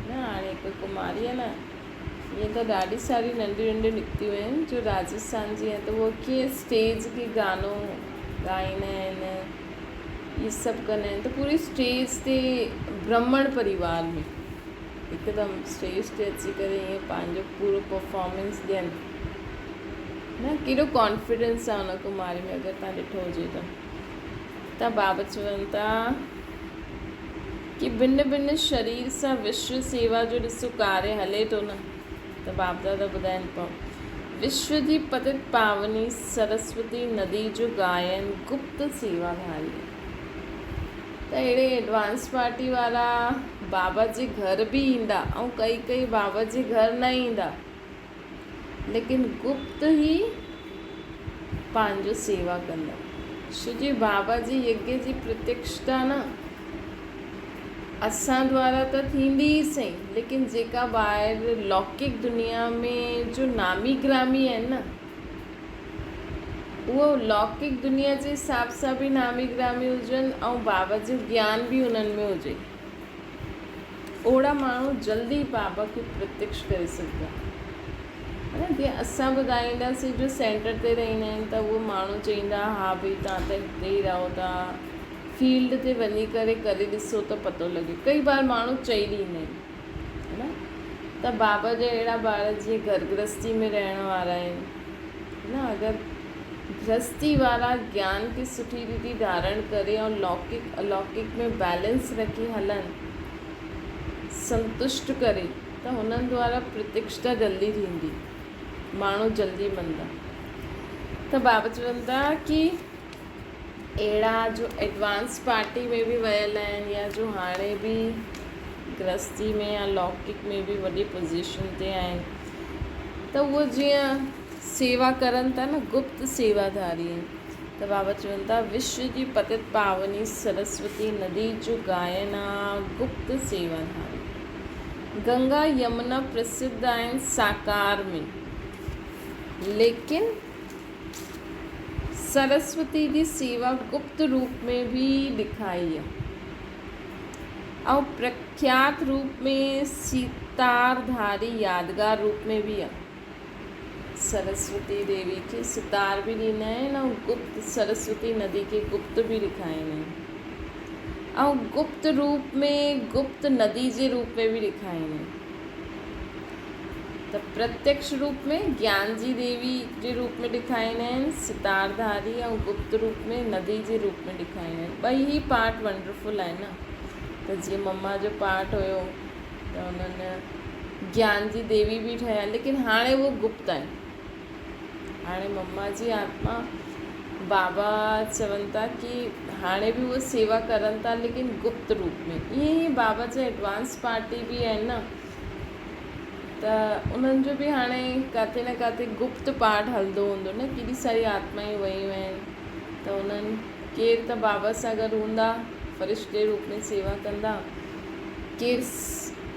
न। हाणे हिकु कुमारी आहे न, ईअं त ॾाढी सारी नंढियूं नंढियूं निकितियूं आहिनि जो राजस्थान जी आहिनि, त उहो कीअं स्टेज खे गानो ॻाईंदा आहिनि, इहे सभु कंदा आहिनि। त पूरी स्टेज ते ब्राह्मण परिवार में हिकदमि स्टेज ते अची करे ईअं पंहिंजो पूरो परफॉर्मेंस ॾियनि न। केॾो कॉन्फिडेंस आहे हुन कुमारी में, अगरि तव्हां ॾिठो हुजे त बाबा चवनि था कि भिन्न भिन्न शरीर सां विश्व सेवा जो ॾिसो कार्य हले थो न। त बाप दादा ॿुधाइनि पिया, विश्व जी पतित पावनी सरस्वती नदी जो गायन गुप्त सेवाधारी। त अहिड़े एडवांस पार्टी वारा बाबा जे घर बि ईंदा, ऐं कई बाबा जे घर न ईंदा, लेकिन गुप्त ई पंहिंजो सेवा कंदा। छो जी बाबा जी यज्ञ जी प्रत्यक्षता न असां द्वारा त थींदी ई सही, लेकिन जेका ॿाहिरि लौकिक दुनिया में जो नामी ग्रामी आहिनि न, उहो लौकिक दुनिया जे हिसाब सां बि नामी ग्रामी हुजनि ऐं बाबा जो ज्ञान बि उन्हनि में हुजे, ओड़ा माण्हू जल्दी बाबा खे प्रत्यक्ष करे सघंदा है न। जीअं असां ॿुधाईंदासीं जो सेंटर ते रहंदा आहिनि, त उहो माण्हू चईंदा हा भई तव्हां त हिते ई रहो था, फील्ड ते वञी करे ॾिसो त पतो लॻे। कई बार माण्हू चई ॾींदा आहिनि है न। त बाबा जा अहिड़ा ॿार जीअं घर गृहस्थी में रहण वारा आहिनि न, अगरि गृहस्थी वारा ज्ञान खे सुठी रीति धारण करे ऐं लौकिक अलौकिक में बैलेंस रखी हलनि, संतुष्ट करे, त हुननि द्वारा प्रत्यक्षता जल्दी थींदी, माण्हू जल्दी मञंदा। त बाबा चवनि था कि अहिड़ा जो एडवांस पार्टी में बि वियल आहिनि, या जो हाणे बि गृहस्थी में या लौकिक में बि वॾी पोजीशन ते आहिनि, त उहो जीअं सेवा करनि था न, गुप्त सेवाधारी आहिनि। त बाबा चवनि था विश्व जी पतित पावनी सरस्वती नदी जो गायन आहे गुप्त सेवाधारी। गंगा यमुना प्रसिद्ध आहिनि साकार में, लेकिन सरस्वती जी सेवा गुप्त रूप में भी ॾेखारी आहे, ऐं प्रख्यात रूप में सितारधारी यादगार रूप में भी आहे। सरस्वती देवी खे सितार भी ॾींदा आहिनि, ऐं गुप्त सरस्वती नदी खे गुप्त भी ॾेखारींदा आहिनि, ऐं गुप्त रूप में गुप्त नदी जे रूप में भी ॾेखारींदा आहिनि। त प्रत्यक्ष रूप में ज्ञान जी देवी जे रूप में ॾेखारींदा आहिनि, सितारधारी, ऐं गुप्त रूप में नदी जे रूप में ॾेखारींदा आहिनि। ॿई ही पाठ वंडरफुल आहे न। त जीअं मम्मा जो पाठ हुयो त उन्हनि ज्ञान जी देवी बि ठहिया, लेकिन हाणे उहो गुप्त आहिनि। हाणे मम्मा जी आत्मा बाबा चवनि था कि हाणे बि उहे सेवा करनि था, लेकिन गुप्त रूप में। ईअं ई बाबा जा एडवांस पार्टी बि आहिनि न, त उन्हनि जो बि हाणे किथे न किथे गुप्त पाठ हलंदो हूंदो न। केॾी सारी आत्मायूं वयूं आहिनि, त उन्हनि केरु त बाबा सां गॾु हूंदा, फ़रिश्ते रूप में सेवा कंदा, केरु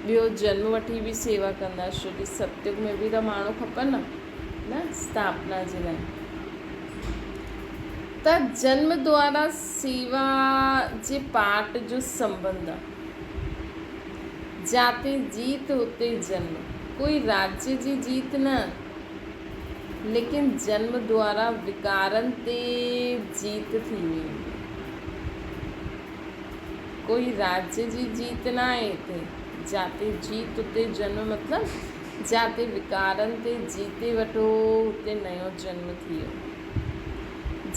ॿियो जन्म वठी बि सेवा कंदा। छो कि सतयुग में बि त माण्हू खपनि न स्थापना जे लाइ। त जन्म द्वारा सेवा जे पाठ जो संबंध आहे। जाते जीत उते जन्म, कोई राज्य जी जीत न, लेकिन जन्म द्वारा विकारनि ते जीत थी वेंदी। कोई राज्य जी जीत न आहे हिते। जाते जीत उते जन्म मतिलबु जाते विकारनि ते जीते वठो, उते नयो जन्म थी वियो।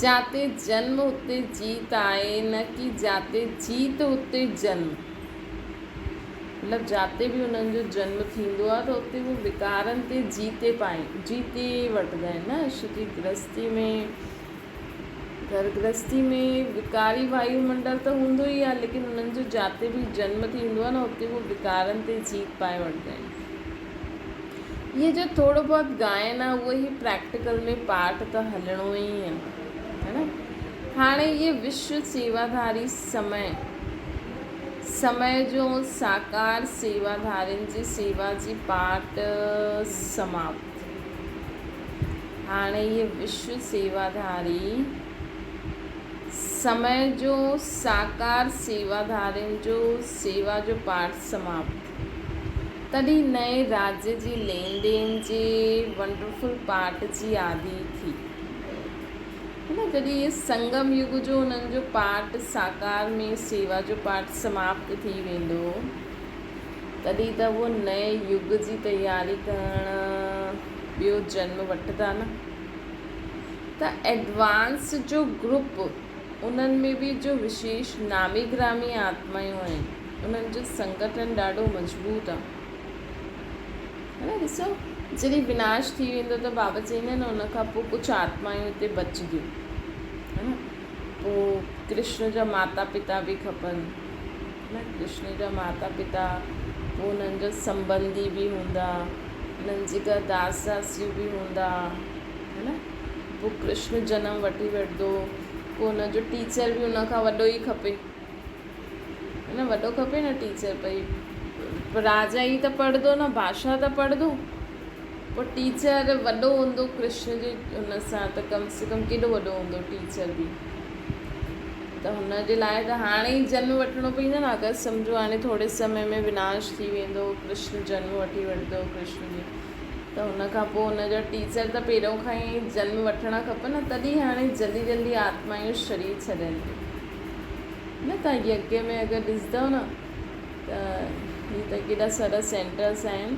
जाते जन्म उते जीत आहे, न कि जाते जीत उते जन्म। मतिलबु जाते बि उन्हनि जो जन्म थींदो आहे त उते उहो विकारनि ते जीते वठंदा आहिनि न। श्रुति गृहस्थी में, घर गृहस्थी में विकारी वायुमंडल त हूंदो ई आहे, लेकिन उन्हनि जो जाते बि जन्म थींदो आहे न, उते उहो विकारनि ते जीत पाए वठंदा आहिनि। इहे जो थोरो बहुत गायन आहे, उहो ई प्रैक्टिकल में पाठ त हलणो ई आहे, है न। हाणे ये विश्व सेवाधारी समय जो साकार सेवाधारियुनि जी सेवा जी पाठ समाप्त। हाणे ये विश्व सेवाधारी समय जो साकार सेवाधारियुनि जो सेवा जो पाठ समाप्त। तॾहिं नए राज्य जी लेन देन जे वंडरफुल पाठ जी आदि थी, है न। जॾहिं ये संगम युग जो उन्हनि जो पाठ साकार में सेवा जो पाठ समाप्त थी वेंदो, तॾहिं त उहो नए युग जी तयारी करणु ॿियो जन्म वठंदा न। त एडवांस जो ग्रुप, उन्हनि में बि जो विशेष नामी ग्रामी आत्मायूं आहिनि, उन्हनि जो संगठन ॾाढो मज़बूत आहे, है न। ॾिसो, जॾहिं विनाश थी वेंदो त बाबा चवंदा आहिनि उन खां पोइ कुझु आत्मायूं हिते बचंदियूं, है न। पोइ कृष्ण जा माता पिता बि खपनि, है न। कृष्ण जा माता पिता, पोइ उन्हनि जा संबंधी बि हूंदा, उन्हनि जेका दास दासियूं बि हूंदा, है न। पोइ कृष्ण जनम वठी वठंदो, पोइ हुनजो टीचर बि उन खां वॾो ई खपे, है न। वॾो खपे न टीचर, भई राजा ई त पढ़ंदो न, भाषा त पढ़ंदो। पोइ टीचर वॾो हूंदो कृष्ण जे हुन सां, त कम से कम केॾो वॾो हूंदो टीचर बि। त हुन जे लाइ त हाणे ई जन्म वठिणो पवंदो न। अगरि सम्झो हाणे थोरे समय में विनाश थी वेंदो, कृष्ण जन्म वठी वठंदो कृष्ण जी, त हुन खां पोइ हुनजा टीचर त पहिरियों खां ई जन्म वठणा खपनि न। तॾहिं हाणे जल्दी जल्दी आत्मायूं शरीर छॾनि न। तव्हां यज्ञ में अगरि ॾिसंदव न, त हीअ त केॾा सारा सेंटर्स आहिनि,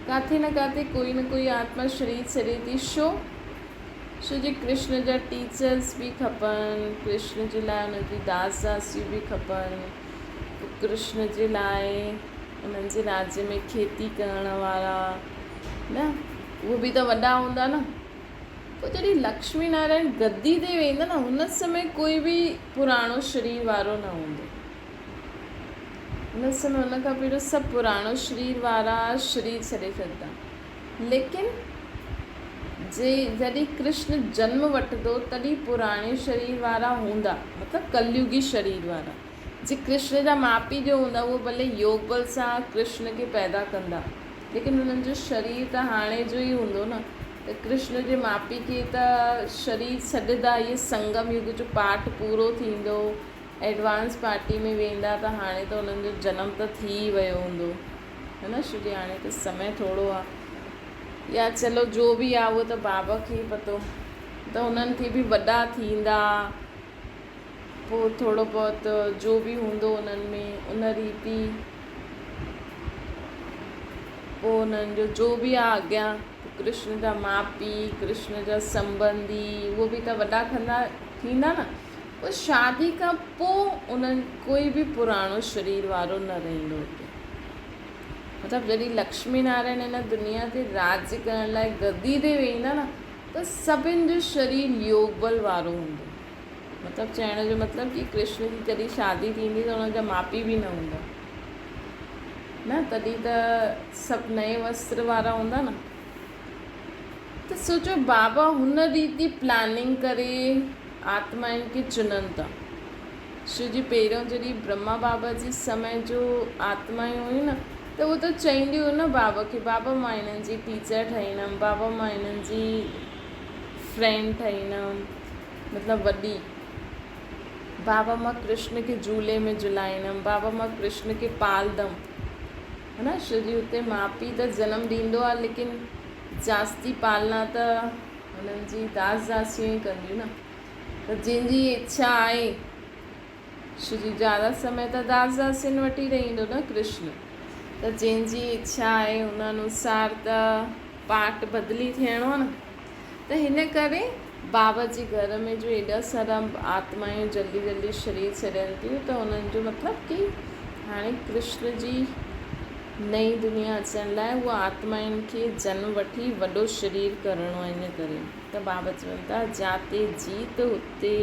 किथे न किथे कोई न कोई आत्मा शरीर छॾे थी। छो जी कृष्ण जा टीचर्स बि खपनि, कृष्ण जे लाइ उनजी दास दासियूं बि खपनि, कृष्ण जे लाइ उन्हनि जे राज्य में खेती करण वारा न, उहे बि त वॾा हूंदा न। पोइ जॾहिं लक्ष्मी नारायण गद्दी ते वेंदा न, हुन समय कोई बि पुराणो शरीर वारो न हूंदो। हुन समय हुन खां पहिरियों सभु पुराणो शरीर वारा शरीर छॾे छॾंदा। लेकिन जॾहिं कृष्ण जन्म वठंदो, तॾहिं पुराणे शरीर वारा हूंदा, मतिलबु कलयुगी शरीर वारा। जे कृष्ण जा माउ पीउ जो हूंदा, उहो भले योग बल सां कृष्ण खे पैदा कंदा, लेकिन हुननि जो शरीर त हाणे जो ई हूंदो न। त कृष्ण जे माउ पीउ खे त शरीर छॾंदा, इहे संगम युग जो पाठ पूरो थींदो, एडवांस पार्टी में वेंदा, त हाणे त उन्हनि जो जनम त थी वियो हूंदो, है न। छो हाणे त समय थोरो आहे, या चलो जो बि आहे उहो त बाबा खे ई पतो। त उन्हनि खे बि वॾा थींदा, पोइ थोरो बहुत जो बि हूंदो उन्हनि में उन रीति, पोइ उन्हनि जो बि आहे अॻियां कृष्ण जा माउ पीउ, कृष्ण जा संबंधी, उहो बि त वॾा थींदा न। पोइ शादी खां पोइ उन्हनि कोई बि पुराणो शरीर वारो न रहंदो हुते। मतिलबु जॾहिं लक्ष्मी नारायण हिन दुनिया ते राज्य करण लाइ गद्दी ते वेंदा न, त सभिनि जो शरीर योग बल वारो हूंदो, मतिलबु चइण जो मतिलबु कि कृष्ण जी जॾहिं शादी थींदी त हुनजा माउ पीउ बि न हूंदा न, तॾहिं त सभु नए वस्त्र वारा हूंदा न। त सोचो बाबा हुन रीति प्लानिंग करे आत्माउनि खे चुननि था। छो जी पहिरियों जॾहिं ब्रह्मा बाबा जी समय जो आत्माऊं हुयूं न, त उहो त चईंदी हुयूं न बाबा खे, बाबा मां हिननि जी टीचर ठहींदमि, बाबा मां हिननि जी फ्रेंड ठहींदमि, मतिलबु वॾी, बाबा मां कृष्ण खे झूले में झुलाईंदमि, बाबा मां कृष्ण खे पालंदमि, है न। छो जी हुते माउ पीउ त जनमु ॾींदो आहे, लेकिन जास्ती पालना त हुननि जी दास दासियूं ई कंदियूं न। त जंहिंजी इच्छा आहे, छो जी ज़्यादा समय त दास दासियुनि वटि ई रहंदो न कृष्ण, त जंहिंजी इच्छा आहे हुन अनुसार त पाठ बदिली थियणो आहे न। त हिन करे बाबा जे घर में जो एॾा सारा आत्माऊं जल्दी जल्दी शरीर छॾनि थियूं, त उन्हनि जो मतिलबु कि हाणे कृष्ण जी नई दुनिया अचण लाइ उहा आत्माउनि खे जन्म वठी वॾो शरीर करिणो आहे। इन करे त बाबा चवनि था जाते जीत हुते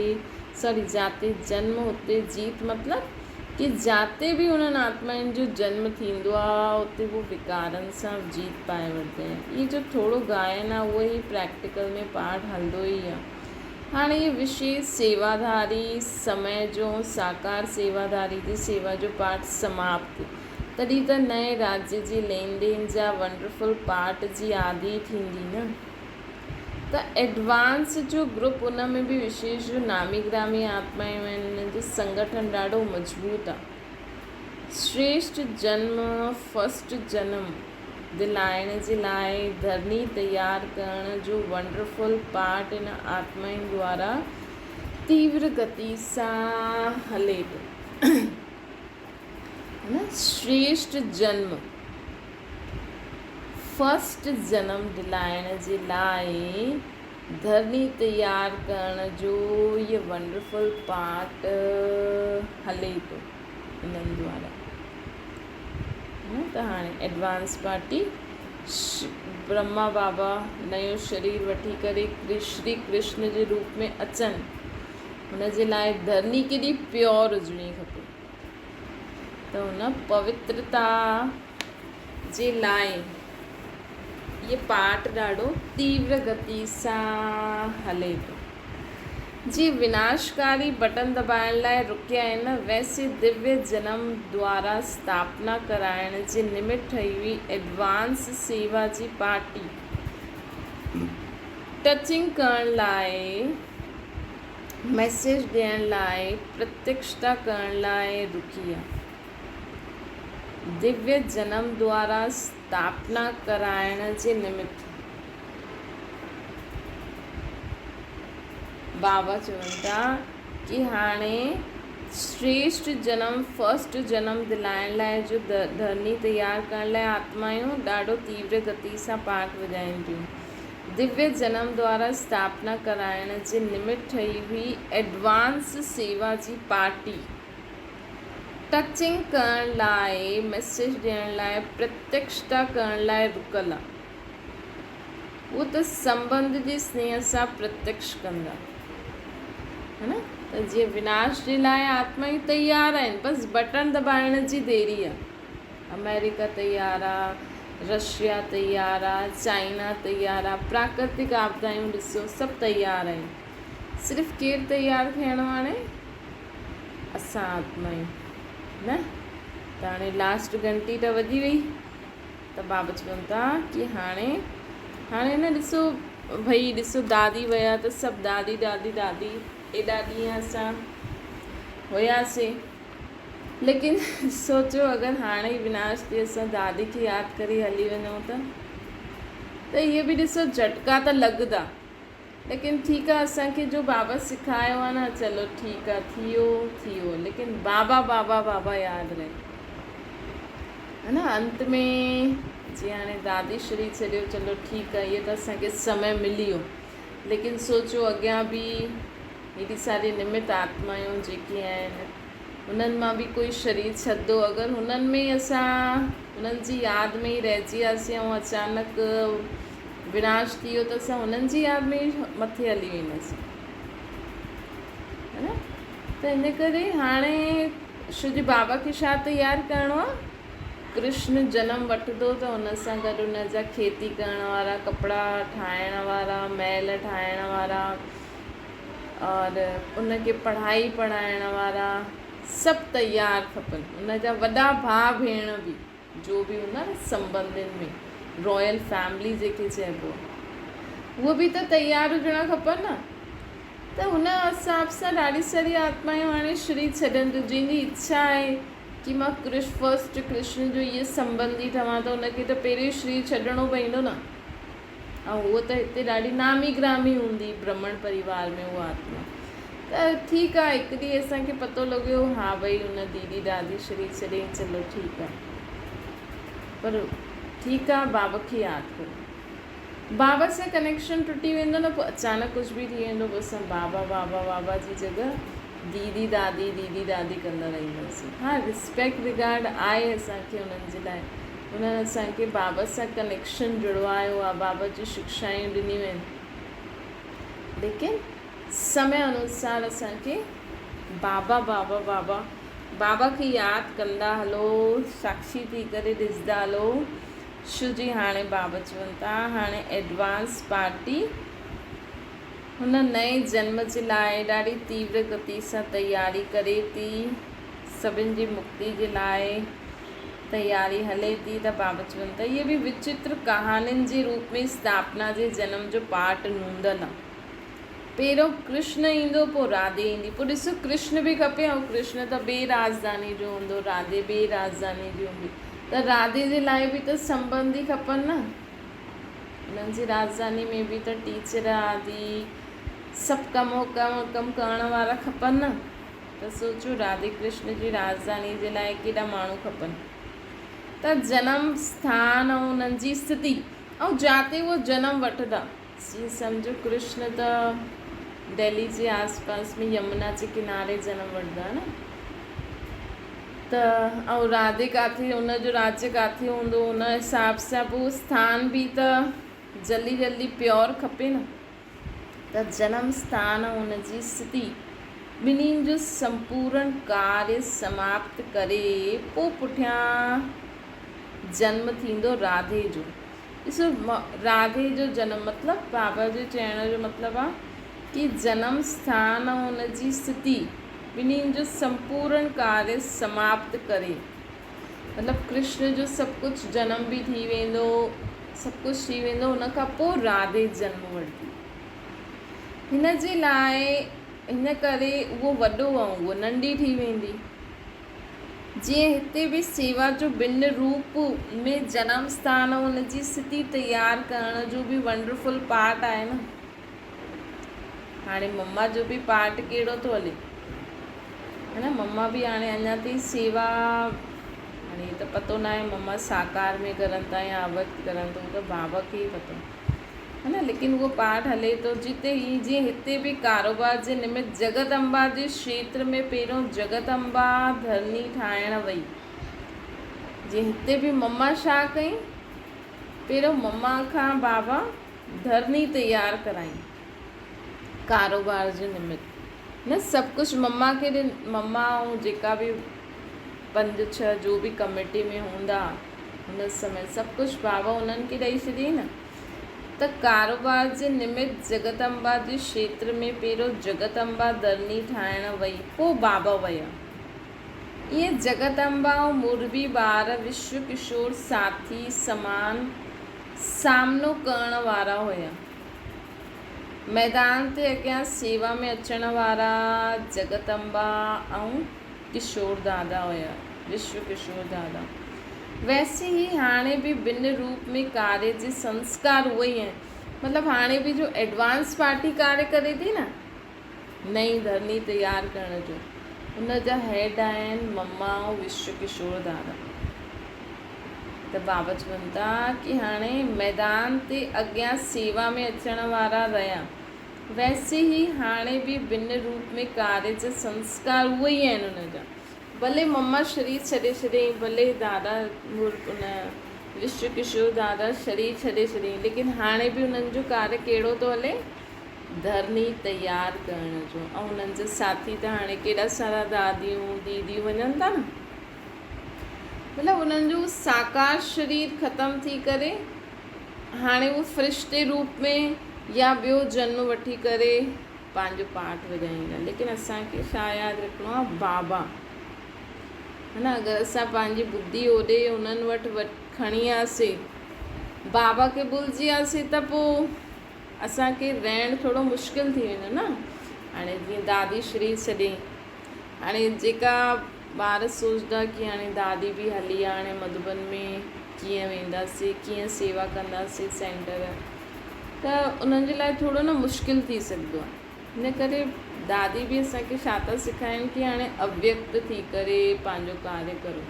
जाते जन्म हुते जीत, मतिलबु कि जाते बि उन्हनि आत्माउनि जो जन्म थींदो आहे उते वो विकारनि सां जीत पाए वठंदा आहिनि। इहो जो थोरो गायन आहे उहो ई प्रैक्टिकल में पाठ हलंदो ई आहे। हाणे इहे विशेष सेवाधारी समय जो साकार सेवाधारी जी सेवा जो पाठ समाप्त, तॾहिं त नए राज्य जे लेन देन जा वंडरफुल पाठ जी आदि थींदी न। त एडवांस जो ग्रुप, उन में बि विशेष जो नामी ग्रामी आत्माऊं आहिनि, उन्हनि जो संगठन ॾाढो मज़बूत आहे। श्रेष्ठ जन्म फस्ट जनम दिलाइण जे लाइ धरनी तयारु करण जो वंडरफुल पार्ट इन आत्माउनि द्वारा तीव्र गति सां हले थो न। श्रेष्ठ जन्म फस्ट जनम दिलाइण जे लाइ धरनी तयारु करण जो इहो वंडरफुल पार्ट हले थो इन्हनि द्वारा त हाणे एडवांस पार्टी ब्रह्मा बाबा नयो शरीर वठी करे श्री कृष्ण जे रूप में अचनि, हुन जे लाइ धरनी केॾी प्योर हुजणी खपे। त हुन पवित्रता जे लाइ ये पाठ ॾाढो तीव्र गति सां हले थो। जी विनाशकारी बटन दबाइण लाइ रुकिया आहिनि, वैसे दिव्य जन्म द्वारा स्थापना कराइण जे निमित्त ठही हुई एडवांस सेवा जी पार्टी टचिंग करण लाइ, मैसेज ॾियण लाइ, प्रत्यक्षता करण लाइ रुकी आहे। दिव्य जन्म द्वारा स्थापना कराइण जे निमित्त बाबा चवनि था कि हाणे श्रेष्ठ जन्म फस्ट जन्म दिलाइण लाइ जो धरनी तयारु करण लाइ आत्माऊं ॾाढो तीव्र गति सां पाठ वॼाइनि थियूं। दिव्य जन्म द्वारा स्थापना कराइण जे निमित्त ठही हुई एडवांस सेवा जी पार्टी टचिंग करण लाइ, मैसेज ॾियण लाइ, प्रत्यक्षता करण लाइ रुकल आहे। उहो त संबंध जे स्नेह सां प्रत्यक्ष कंदा, है न। त जीअं विनाश जे लाइ आत्माऊं तयारु आहिनि, बसि बटन दबाइण जी देरी आहे। अमेरिका तयारु आहे, रशिया तयारु आहे, चाइना तयारु आहे, प्राकृतिक आपदायूं ॾिसो सभु तयारु आहिनि। सिर्फ़ु केरु तयारु थियणो हाणे? असां आत्माऊं न। त हाणे लास्ट घंटी त वॼी वई, त बाबा चवनि था कि हाणे न ॾिसो भई, ॾिसो दादी विया त सभु दादी दादी दादी एॾा ॾींहं असां हुयासीं, लेकिन सोचो अगरि हाणे ई विनाश ते असां दादी खे यादि करे हली वञूं त इहे बि ॾिसो झटका त लॻंदा, लेकिन ठीकु आहे, असांखे जो बाबा सिखायो आहे न, चलो ठीकु आहे, थियो, लेकिन बाबा बाबा बाबा यादि रहे, है न। अंत में जीअं हाणे दादी शरीर छॾियो, चलो ठीकु आहे, इहो त असांखे समय मिली वियो, लेकिन सोचो अॻियां बि हेॾी सारी निमित आत्माऊं जेकी आहिनि, उन्हनि मां बि कोई शरीर छॾंदो, अगरि हुननि में असां हुननि जी यादि में ई रहिजी वियासीं ऐं अचानक विनाश थी वियो त असां हुननि जी यादि में ई मथे हली वेंदासीं, है न। त इन करे हाणे शुजी बाबा खे छा तयारु करिणो आहे, कृष्ण जनम वठंदो त हुन सां गॾु हुन जा खेती करण वारा, कपिड़ा ठाहिण वारा, महल ठाहिण वारा और उनखे पढ़ाई पढ़ाइण वारा सभु तयारु खपनि। उन जा वॾा भाउ भेण बि जो बि हूंदा न संबंधियुनि में, रॉयल फैमिली जेके चइबो आहे, उहे बि त तयारु हुजणा खपनि न। त हुन हिसाब सां ॾाढी सारी आत्मायूं हाणे श्री छॾनि थियूं, जंहिंजी इच्छा आहे कि मां फर्स्ट कृष्ण जो इहे संबंधी ठहां त उनखे त पहिरीं श्री छॾिणो पवंदो न। ऐं उहो त हिते ॾाढी नामी ग्रामी हूंदी ब्राह्मण परिवार में उहा आत्मा। त ठीकु आहे, हिकु ॾींहुं असांखे पतो लॻियो हा भई हुन दीदी दादी श्री छॾे, चलो ठीकु आहे, पर ठीकु आहे, बाबा खे यादि करो। बाबा सां कनेक्शन टुटी वेंदो न, पोइ अचानक कुझु बि थी वेंदो, पोइ असां बाबा बाबा बाबा जी जॻह दीदी दादी कंदा रहंदासीं। हा, रिस्पेक्ट रिगार्ड आहे असांखे उन्हनि जे लाइ, उन्हनि असांखे बाबा सां कनेक्शन जुड़वायो आहे, बाबा जी शिक्षाऊं ॾिनियूं आहिनि, लेकिन समय अनुसार असांखे बाबा बाबा बाबा बाबा खे यादि कंदा हलो, साक्षी थी करे ॾिसंदा हलो। शुजी हाणे बाबा चवनि था हाणे एडवांस पार्टी हुन नए जन्म जे लाइ ॾाढी तीव्र गति सां तयारी करे थी, सभिनि जी मुक्ति जे लाइ तयारी हले थी। त बाबा चवनि था इहे बि विचित्र कहानियुनि जे रूप में स्थापना जे जनम जो पाठ नूंदल आहे। पहिरियों कृष्ण ईंदो, पोइ राधे ईंदी, पोइ ॾिसो कृष्ण बि खपे, ऐं कृष्ण त ॿिए राजधानी जो हूंदो, राधे ॿिए राजधानी जी हूंदी, त राधे जे लाइ बि त संबंधी खपनि न। उन्हनि जी राजधानी में बि त टीचर आदि सभु कमु करण वारा खपनि न। त सोचो राधे कृष्ण जी राजधानी जे लाइ केॾा माण्हू खपनि। त जनम स्थान ऐं उन्हनि जी स्थिति ऐं जिते उहो जनम वठंदा, जीअं सम्झो कृष्ण त दिल्ली जे आसपास में यमुना जे किनारे जनम वठंदा न, त ऐं राधे किथे, हुनजो राज्य किथे हूंदो, हुन हिसाब सां पोइ स्थान बि त जल्दी प्योर खपे न। त जनम स्थान ऐं हुनजी स्थिति ॿिन्हिनि जो संपूर्ण कार्य समाप्त करे पोइ पुठियां जन्म थींदो राधे जो। ॾिसो राधे जो जनम मतिलबु बाबा जो चवण जो मतिलबु आहे कि जनम स्थान ऐं हुनजी स्थिति ॿिन्हिनि जो संपूर्ण कार्य समाप्त करे, मतिलबु कृष्ण जो सभु कुझु जनम बि थी वेंदो, सभु कुझु थी वेंदो, हुन खां पोइ राधे जन्म वठंदी। हिन जे लाइ हिन करे उहो वॾो ऐं उहो नंढी थी वेंदी। जीअं हिते बि सेवा जो भिन्न रूप में जनम स्थान ऐं हुनजी स्थिति तयारु करण जो बि वंडरफुल पार्ट आहे न। हाणे मम्मा जो बि पार्ट कहिड़ो थो हले, है न, मम्मा बि हाणे अञा ताईं सेवा, हाणे त पतो न आहे मम्मा साकार में करनि था या अवक्त करनि था, त बाबा खे ई पतो, है न, लेकिन उहो पाठ हले थो। जिते ही जीअं हिते बि कारोबार जे निमित्त जगत अम्बा जे क्षेत्र में पहिरियों जगत अम्बा धरनी ठाहिण वई। जीअं हिते बि मम्मा छा कई, पहिरियों मम्मा खां बाबा धरनी तयारु कराई कारोबार जे निमित्त, न सभु कुझु मम्मा खे मम्मा ऐं जेका बि 5-6 जो बि कमेटी में हूंदा हुन समय सभु कुझु बाबा उन्हनि खे ॾेई छॾियईं न। त कारोबार जे निमित्त जगत अम्बा जे क्षेत्र में पहिरियों जगत अम्बा धरनी ठाहिण वई, पोइ बाबा विया। ईअं जगत अम्बा ऐं मुरबी ॿार विश्व किशोर साथी समान सामनो करण वारा हुया। मैदान ते अॻियां सेवा में अचण वारा जगत अम्बा ऐं किशोर दादा हुया, विश्व किशोर दादा। वैसे ही हाणे बि भिन्न रूप में कार्य जे संस्कार उहे ई आहिनि। मतिलबु हाणे बि जो एडवांस पार्टी कार्य करे थी न, नई धरनी तयारु करण जो, उन जा हेड आहिनि मम्मा ऐं विश्व किशोर दादा। त बाबा चवनि था कि हाणे मैदान ते अॻियां सेवा में अचण वारा रहिया, वैसे ही हाणे बि भिन्न रूप में कार्य जा संस्कार उहे ई आहिनि उन जा। भले मम्मा शरीर छॾे छॾियईं, भले दादा उन विश्व किशोर दादा शरीर छॾे छॾियईं, लेकिन हाणे बि उन्हनि जो कार्य कहिड़ो थो हले, धरनी तयारु करण जो। ऐं उन्हनि जा साथी त हाणे केॾा सारा दादियूं दीदियूं वञनि था न, मतिलबु उन्हनि जो साकार शरीर ख़तमु थी करे हाणे उहो फ़रिश्ते रूप में या ॿियो जन्म वठी करे पंहिंजो पाठ वॼाईंदा। लेकिन असांखे छा यादि रखिणो आहे, बाबा है न। अगरि असां पंहिंजी बुद्धि ओॾे उन्हनि वटि खणी वियासीं, बाबा खे भुलिजी वियासीं, त पोइ असांखे रहणु थोरो मुश्किल थी वेंदो न। हाणे जीअं दादी श्री छॾे, हाणे जेका ॿार सोचंदा की हाणे दादी बि हली आहे, हाणे मधुबन में कीअं वेंदासीं, कीअं सेवा कंदासीं सेंटर, त उन्हनि जे लाइ थोरो न मुश्किल थी सघंदो आहे। इन करे दादी बि असांखे छा था सेखारीनि की हाणे अव्यक्त थी करे पंहिंजो कार्य करो,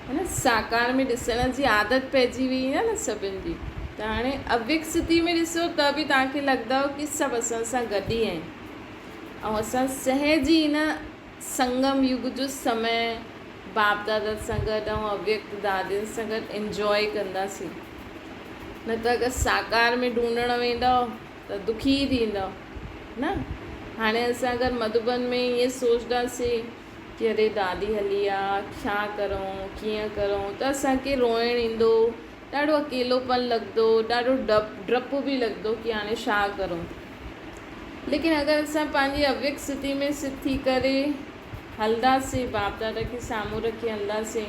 है न। साकार में ॾिसण जी आदत पइजी वई आहे न सभिनि जी, त हाणे अव्यक्त स्थिति में ॾिसो त बि तव्हांखे लॻंदव की सभु असां सां गॾु ई आहिनि, ऐं असां सहज ई न संगम युग जो समय बाप दादा सां गॾु ऐं अव्यक्त दादियुनि सां गॾु इंजॉय कंदासीं। न त अगरि साकार में ढूंढणु वेंदव त दुखी थींदव न। हाणे असां अगरि मधुबन में ईअं सोचंदासीं की अरे दादी हली आहे, छा करूं, कीअं करूं, त असांखे रोइणु ईंदो, ॾाढो अकेलोपन लॻंदो, ॾाढो डपु बि लॻंदो की हाणे छा करूं। लेकिन अगरि असां पंहिंजी अव्यक्त स्थिति में स्थित थी करे हलंदासीं, बाप दादा खे साम्हूं रखी हलंदासीं,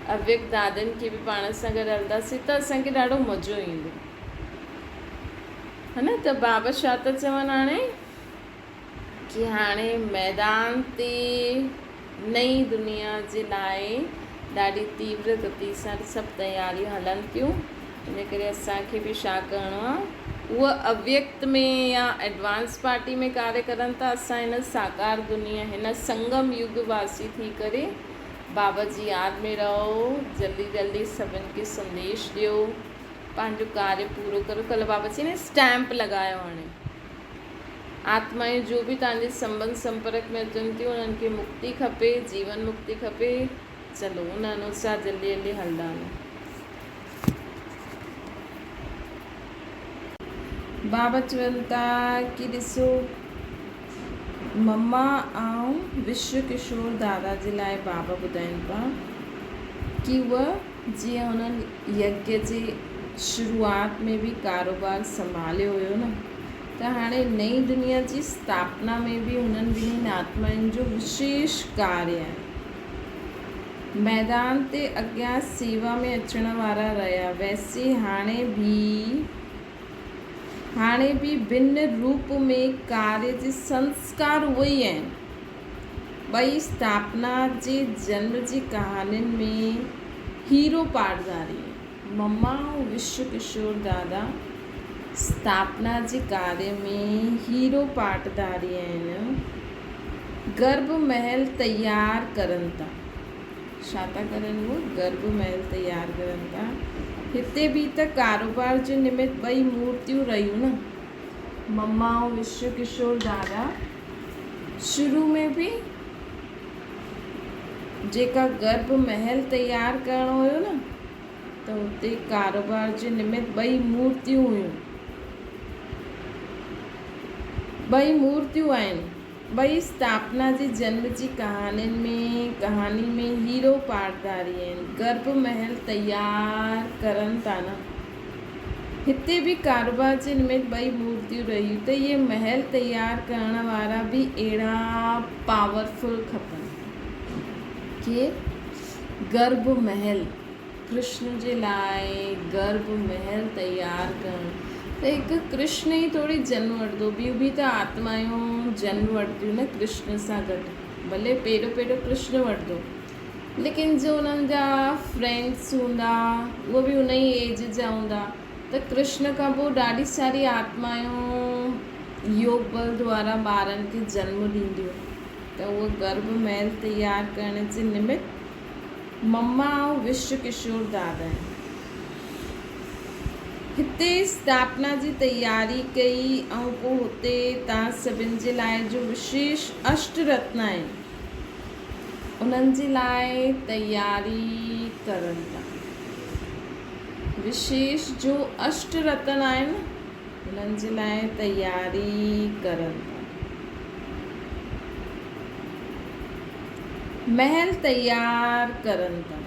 अव्यक्त दादनि खे बि पाण सां गॾु हलंदासीं, त असांखे ॾाढो मज़ो ईंदो, है न। त बाबा छा था चवनि हाणे कि हाणे मैदान ते नई दुनिया जे लाइ ॾाढी तीव्र गति सां सभु तयारियूं हलनि थियूं। इन करे असांखे बि छा करिणो आहे, उहा अव्यक्त में या एडवांस पार्टी में कार्य करनि था, असां हिन साकार दुनिया, हिन संगम युग वासी थी करे बाबा जी यादि में रहो, जल्दी जल्दी सभिनि खे संदेश ॾियो, पंहिंजो कार्य पूरो करो। कल्ह बाबा जी ने स्टैम्प लॻायो, हाणे आत्माएं जो बि तव्हांजे संबंध संपर्क में अचनि थियूं, उन्हनि खे मुक्ति खपे, जीवन मुक्ति खपे, चलो उन अनुसार जल्दी जल्दी हलंदा वञो। बाबा चवनि था कि ॾिसो, मम्मा ऐं विश्व किशोर दादा जे लाइ बाबा ॿुधाइनि पिया कि उहा जीअं हुननि यज्ञ जे शुरूआति में बि कारोबार संभालियो हुयो न, त हाणे नई दुनिया जी स्थापना में बि हुननि ॿिन्हिनि आत्माउनि जो विशेष कार्य आहे। मैदान ते अॻियां सेवा में अचण वारा रहिया, वैसे हाणे बि भिन्न रूप में कार्य जे संस्कार उहे ई आहिनि। ॿई स्थापना जे जन्म जी कहानियुनि में हीरो पाठदारी, मम्मा ऐं विश्व किशोर दादा स्थापना जे कार्य में हीरो पाठदारी आहिनि। गर्भ महल तयारु करनि था, छा था करनि उहो, गर्भ महल तयारु करनि था। हिते बि त कारोबार जे निमित्त ॿई मूर्तियूं रहियूं न, मम्मा ऐं विश्व किशोर दादा। शुरू में बि जेका गर्भ महल तयारु करणो हुयो न, त हुते कारोबार जे निमित्त ॿई मूर्तियूं हुयूं, ॿई मूर्तियूं आहिनि। ॿई स्थापना जी जन्म जी कहानी में हीरो पाठदारी आहिनि, गर्भ महल तयारु करनि था न। हिते बि कारोबार जे निमित्त ॿई मूर्तियूं रहियूं, त इहे महल तयारु करण वारा बि अहिड़ा पावरफुल खपनि कि गर्भ महल, कृष्ण जे लाइ गर्भ महल तयारु करणु, त हिकु कृष्ण ई थोरी जन्म वठंदो, ॿियूं बि त आत्मायूं जन्म वठंदियूं न कृष्ण सां गॾु, भले पहिरियों कृष्ण वठंदो, लेकिन जो उन्हनि जा फ्रेंड्स हूंदा उहे बि उन ई एज जा हूंदा, त कृष्ण खां पोइ ॾाढी सारी आत्मायूं योग बल द्वारा ॿारनि खे जन्म ॾींदियूं, त उहो गर्भ महल तयारु करण जे निमित्त मम्मा ऐं विश्व किशोर दादा आहिनि। हिते स्थापना जी तयारी कई, ऐं पोइ हुते तव्हां सभिनि जे लाइ जो विशेष अष्टरत्न आहिनि, उन्हनि जे लाइ तयारी करनि था। विशेष जो अष्टरत्न आहिनि, उन्हनि जे लाइ तयारी करनि था। महल तयार करनि था।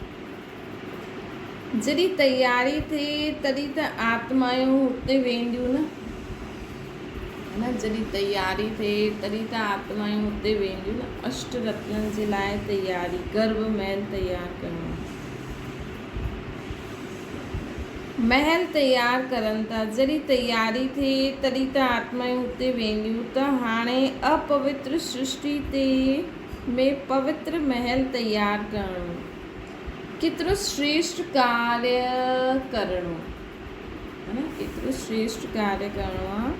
जॾहिं तयारी थिए तॾहिं त आत्मायूं हुते वेंदियूं न, है न। जॾहिं तयारी थिए तॾहिं त आत्मायूं हुते वेंदियूं न। अष्ट रत्ननि जे लाइ तयारी, गर्भ महल तयार करणो, महल तयार करनि था। जॾहिं तयारी थिए तॾहिं त आत्मायूं हुते वेंदियूं। त हाणे अपवित्र सृष्टि ते में पवित्र महल तयार करणो, केतिरो श्रेष्ठ कार्य करणो, है न। केतिरो श्रेष्ठ कार्य करणो आहे।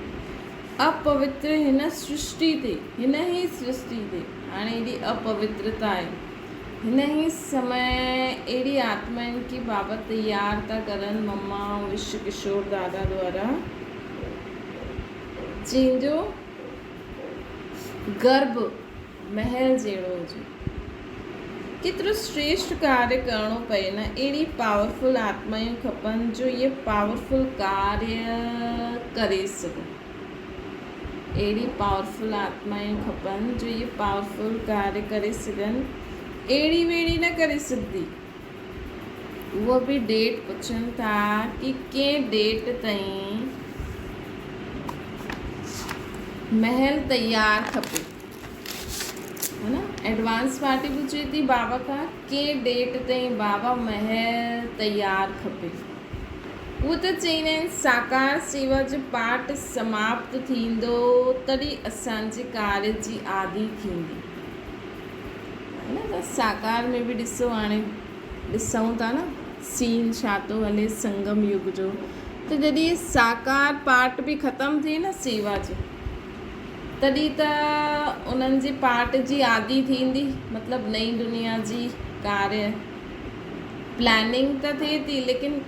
अपवित्र हिन सृष्टि ते, हिन ई सृष्टि ते हाणे एॾी अपवित्रता आहे। हिन ई समय अहिड़ी आत्माउनि की बाबा तयार था करनि मम्मा ऐं विश्व किशोर दादा द्वारा, जंहिंजो गर्भ महल जहिड़ो हुजे। केतिरो श्रेष्ठ कार्य करणो पए न। अहिड़ी पावरफुल आत्मायूं खपनि जो इहे पावरफुल कार्य करे सघनि। अहिड़ी पावरफुल आत्मायूं खपनि जो इहे पावरफुल कार्य करे सघनि। अहिड़ी वेड़ी न करे सघंदी। उहो बि डेट पुछनि था कि कंहिं डेट ताईं महल तयार खपे, है न। एडवांस पार्टी पुछे थी बाबा खां कंहिं डेट ताईं बाबा महल तयार खपे। उहो त चईंदा आहिनि साकार सेवा जो पाठ समाप्त थींदो तॾहिं असांजे कार्य जी आदि थींदी, है न। त साकार में बि ॾिसो, हाणे ॾिसूं था न सीन छा थो हले संगम युग जो। त जॾहिं साकार पाठ बि ख़तमु थिए न सेवा जो, तॾहिं त उन्हनि जे पाठ जी आदि थींदी। मतिलबु नई दुनिया जी कार्य प्लानिंग त थिए थी, लेकिन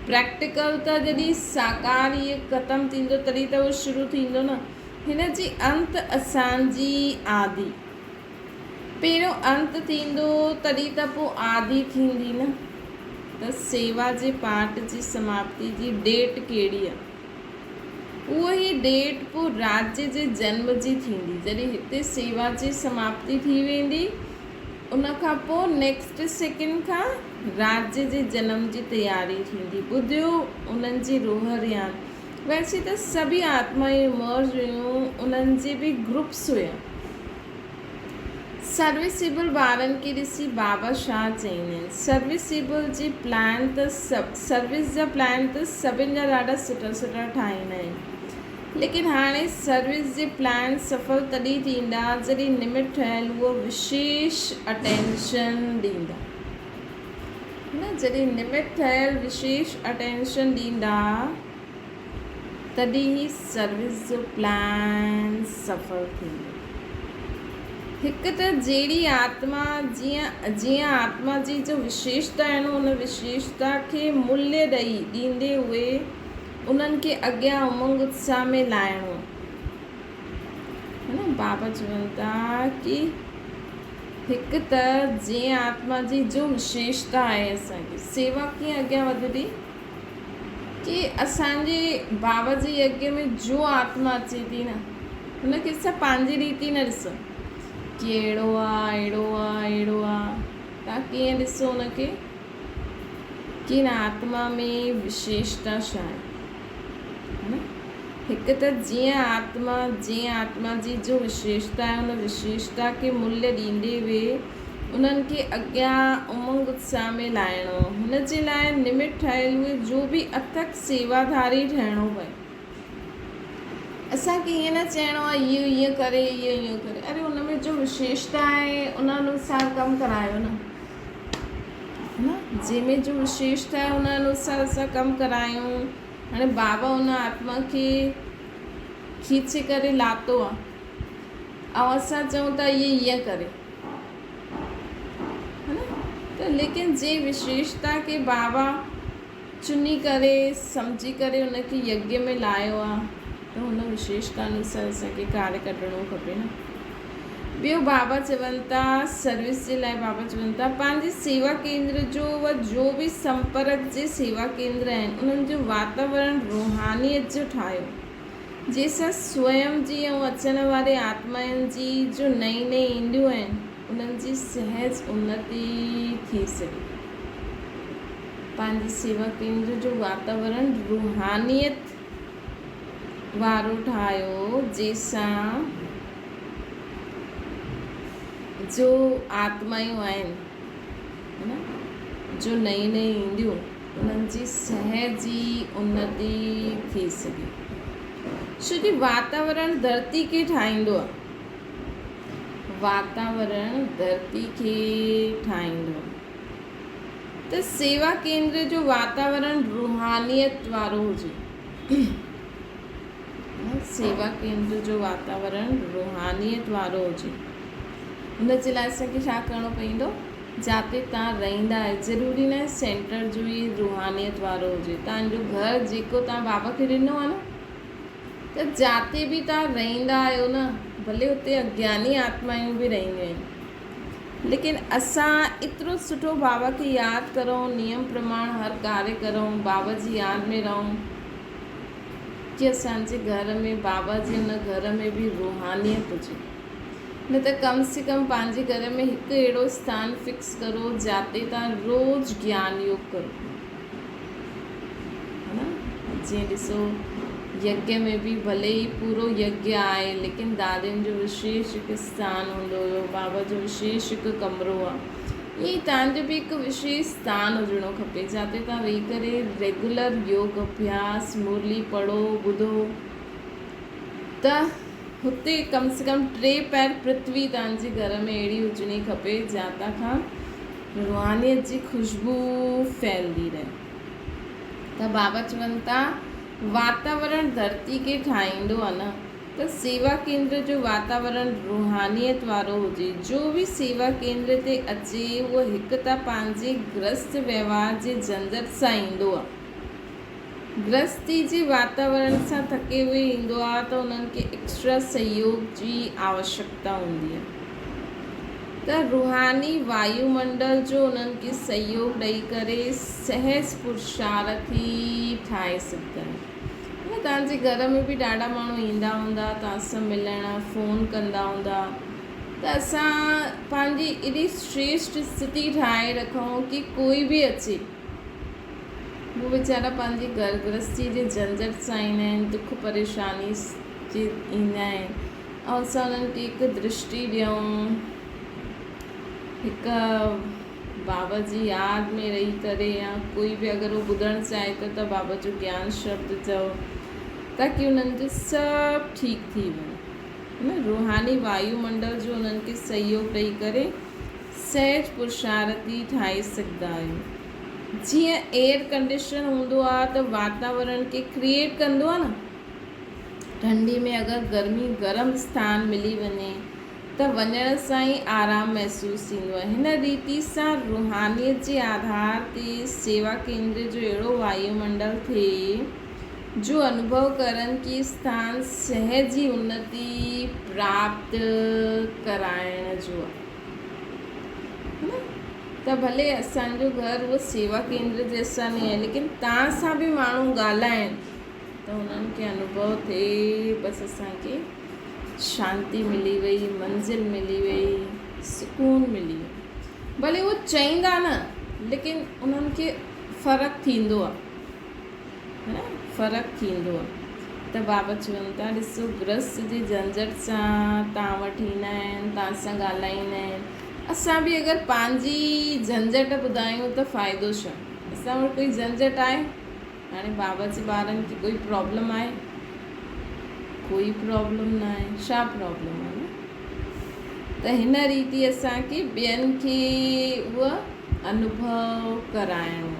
प्रैक्टिकल त जॾहिं साकार इहे ख़तमु थींदो तॾहिं त उहो शुरू थींदो न। हिन जी अंत असांजी आदि। पहिरियों अंत थींदो तॾहिं त पोइ आदि थींदी न। त सेवा जे पाठ जी समाप्ति जी डेट कहिड़ी आहे? उहा ई डेट पोइ राज्य जे जन्म जी थींदी। जॾहिं हिते सेवा जी समाप्ति थी वेंदी, उन खां पोइ नेक्स्ट सेकेंड खां राज्य जे जनम जी तयारी थींदी। ॿुधियो उन्हनि जी रोहरियान। वैसे त सभी आत्माएं मर्ज हुयूं, उन्हनि जे बि ग्रुप्स हुया। सर्विसेबल ॿारनि खे ॾिसी बाबा छा चईंदा आहिनि? सर्विसेबल जी प्लान त सर्विस जा प्लान त सभिनि जा ॾाढा सुठा सुठा ठाहींदा आहिनि। लेकिन हाणे सर्विस जे प्लान सफल तॾहिं थींदा जॾहिं निमित ठहियल उहो विशेष अटेंशन ॾींदा, न। जॾहिं निमित ठहियल विशेष अटेंशन ॾींदा तॾहिं ही सर्विस जो प्लान सफल थींदो। हिकु त जहिड़ी आत्मा जीअं आत्मा जी जो विशेषता आहिनि, उन विशेषता खे मूल्य ॾींदे हुए उन्हनि खे अॻियां उमंग उत्साह में लाइणो, है न। बाबा चवनि था कि हिकु त जीअं आत्मा जी जो विशेषता आहे, असांजी सेवा कीअं अॻियां वधंदी कि असांजे बाबा जे यज्ञ में जो आत्मा अचे थी न, हुनखे असां पंहिंजी रीति न ॾिसूं कि अहिड़ो आहे अहिड़ो आहे अहिड़ो आहे। तव्हां कीअं ॾिसो हुनखे कि हिन आत्मा में विशेषता छा आहे, है न। हिकु त जीअं आत्मा जी जो विशेषता आहे, उन विशेषता खे मूल्य ॾींदे हुए उन्हनि खे अॻियां उमंग उत्साह में लाइणो। हुन जे लाइ निमित ठहियल हुए जो बि अथक सेवाधारी ठहिणो पए। असांखे ईअं न चइणो आहे इहो ईअं करे इहो ईअं करे। अरे उन में जो विशेषता आहे उन अनुसार कमु करायो न, जंहिंमें जो विशेषता आहे उन अनुसार असां कमु करायूं। हाणे बाबा उन आत्मा खे खीचे करे लातो आहे ऐं असां चऊं था इहे ईअं करे, है न। त लेकिन जे विशेषता खे बाबा चुनी करे सम्झी करे उनखे यज्ञ में लायो आहे, त हुन विशेषता अनुसार असांखे कार्य कढणो खपे न। ॿियो बाबा चवनि था सर्विस जे लाइ बाबा चवनि था पंहिंजे सेवा केंद्र जो बि संपर्क जे सेवा केंद्र आहिनि उन्हनि जो वातावरण रूहानियत जो ठाहियो जंहिंसां स्वयं जी ऐं अचण वारे आत्माउनि जी जो नई नई ईंदियूं आहिनि उन्हनि जी सहज उन्नति थी सघे। पंहिंजे सेवा केंद्र जो वातावरण रूहानियत वारो ठाहियो जंहिंसां जो आत्मायूं आहिनि है न जो नई नई ईंदियूं उन्हनि जी सहज जी उन्नति थी सघे। छो कि वातावरण धरती खे ठाहींदो आहे, वातावरण धरती खे ठाहींदो आहे। त सेवा केंद्र जो वातावरण रूहानियत वारो हुजे सेवा केंद्र जो वातावरण रूहानियत वारो हुजे हुन जे लाइ असांखे छा करिणो पवंदो जिते तव्हां रहंदा आहियो ज़रूरी न सेंटर जो ई रूहानियत वारो हुजे। तव्हांजो घर जेको तव्हां बाबा खे ॾिनो आहे न त जिते बि तव्हां रहंदा आहियो न भले हुते अज्ञानी आत्मायूं बि रहंदियूं आहिनि लेकिन असां एतिरो सुठो बाबा खे यादि करूं नियम प्रमाण हर कार्य करूं बाबा जी यादि में रहूं कि असांजे घर में बाबा जे हुन घर में बि रूहानियत हुजे। न त कम से कम पंहिंजे घर में हिकु अहिड़ो स्थान फिक्स करो जिते तव्हां रोज़ ज्ञान योग करो है न। जीअं ॾिसो यज्ञ में बि भले ई पूरो यज्ञ आहे लेकिन दादियुनि जो विशेष हिकु स्थान हूंदो हुयो बाबा जो विशेष हिकु कमिरो आहे ईअं तव्हांजो बि हिकु विशेष स्थान हुजिणो खपे जिते तव्हां वेही करे रेगुलर योग अभ्यास मुरली पढ़ो ॿुधो त हुते कम से कम 3 पैर पृथ्वी तव्हांजे घर में अहिड़ी हुजणी खपे जितां खां रूहानियत जी ख़ुशबू फैलंदी रहे। त बाबा चवनि था वातावरण धरती खे ठाहींदो आहे न त सेवा केंद्र जो वातावरण रूहानियत वारो हुजे। जो बि सेवा केंद्र ते अचे उहो हिकु त पंहिंजे ग्रस्त व्यवहार जे झंझट सां ईंदो आहे गृहस्थी जे वातावरण सां थके हुए ईंदो आहे त उन्हनि खे एक्स्ट्रा सहयोग जी आवश्यकता हूंदी आहे त रूहानी वायुमंडल जो उन्हनि खे सहयोग ॾेई करे सहज पुरुषार्थी ठाहे सघंदा आहिनि। तव्हांजे घर में बि ॾाढा माण्हू ईंदा हूंदा तव्हां सां मिलणु फ़ोन कंदा हूंदा त असां पंहिंजी एॾी श्रेष्ठ स्थिति ठाहे रखूं कि कोई बि अचे वो वीचारा पंहिंजी घर गृहस्थी जे झंझट सां ईंदा आहिनि दुख परेशानी जे ईंदा आहिनि ऐं असां उन्हनि खे हिकु दृष्टि ॾियूं हिकु बाबा जी यादि में रही करे या कोई बि अगरि उहो ॿुधणु चाहे त बाबा जो ज्ञान शब्द चओ ताकी उन्हनि जो सभु ठीकु थी वञे न। रूहानी वायुमंडल जो उन्हनि खे सहयोग ॾेई करे सहज पुरुषार्थी ठाहे सघंदा आहियूं। जीअं एयर कंडीशन हूंदो आहे त वातावरण खे क्रिएट कंदो आहे न ठंडी में अगरि गरम स्थान मिली वञे त वञण सां ई आराम महसूसु थींदो आहे। हिन रीति सां रूहानियत जे आधार ते सेवा केंद्र जो अहिड़ो वायुमंडल थिए जो अनुभव करनि कि स्थान सहज जी उन्नति प्राप्त कराइण जो आहे त भले असांजो घर उहो सेवा केंद्र जैसा नहीं है लेकिन तव्हां सां बि माण्हू ॻाल्हाइनि त उन्हनि खे अनुभव थिए बसि असांखे शांती मिली वई मंज़िल मिली वई सुकून मिली वियो। भले उहो चईंदा न लेकिन उन्हनि खे फ़र्क़ु थींदो आहे न फ़र्क़ु थींदो आहे। त बाबा चवनि था ॾिसो गृहस्थ जे झंझट सां तव्हां वटि ईंदा आहिनि तव्हां सां ॻाल्हाईंदा आहिनि असां बि अगरि पंहिंजी झंझट ॿुधायूं त फ़ाइदो छा असां वटि कोई झंझट आहे हाणे बाबा जे ॿारनि खे कोई प्रॉब्लम आहे कोई प्रॉब्लम न आहे छा प्रॉब्लम आहे न त हिन रीति असांखे ॿियनि खे उहा अनुभव कराइणो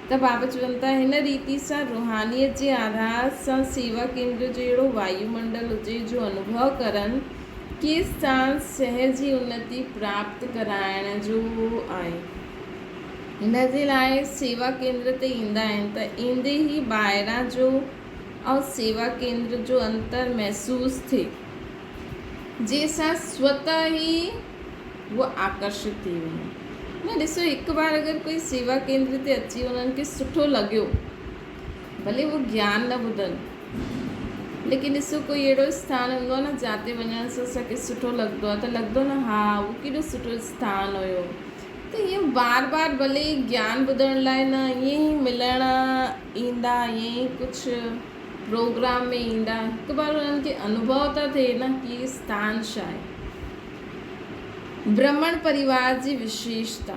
त बाबा चवनि था हिन रीति सां रूहानियत जे आधार सां सेवा केंद्र जो अहिड़ो वायुमंडल हुजे जो अनुभव करनि कि स्थान सहज जी उन्नति प्राप्त कराइण जो आहे। हिन जे लाइ सेवा केंद्र ते ईंदा आहिनि त ईंदे ई ॿाहिरां जो ऐं सेवा केंद्र जो अंतर महसूसु थिए जंहिंसां स्वतः ई वो आकर्षित थी वञे न। ॾिसो, हिकु बार अगरि कोई सेवा केंद्र ते अची उन्हनि खे सुठो लॻियो, भले वो ज्ञान न ॿुधनि, लेकिन ॾिसो कोई अहिड़ो स्थान हूंदो आहे न जिते वञण सां असांखे सुठो लॻंदो आहे, त लॻंदो न हा उहो केॾो सुठो स्थान हुयो। त ईअं बार बार भले ज्ञान ॿुधण लाइ न, ईअं ई मिलण ईंदा, ईअं ई कुझु प्रोग्राम में ईंदा, हिकु बार उन्हनि खे अनुभव त थिए न कि इहे स्थान छा आहे। ब्राह्मण परिवार जी विशेषता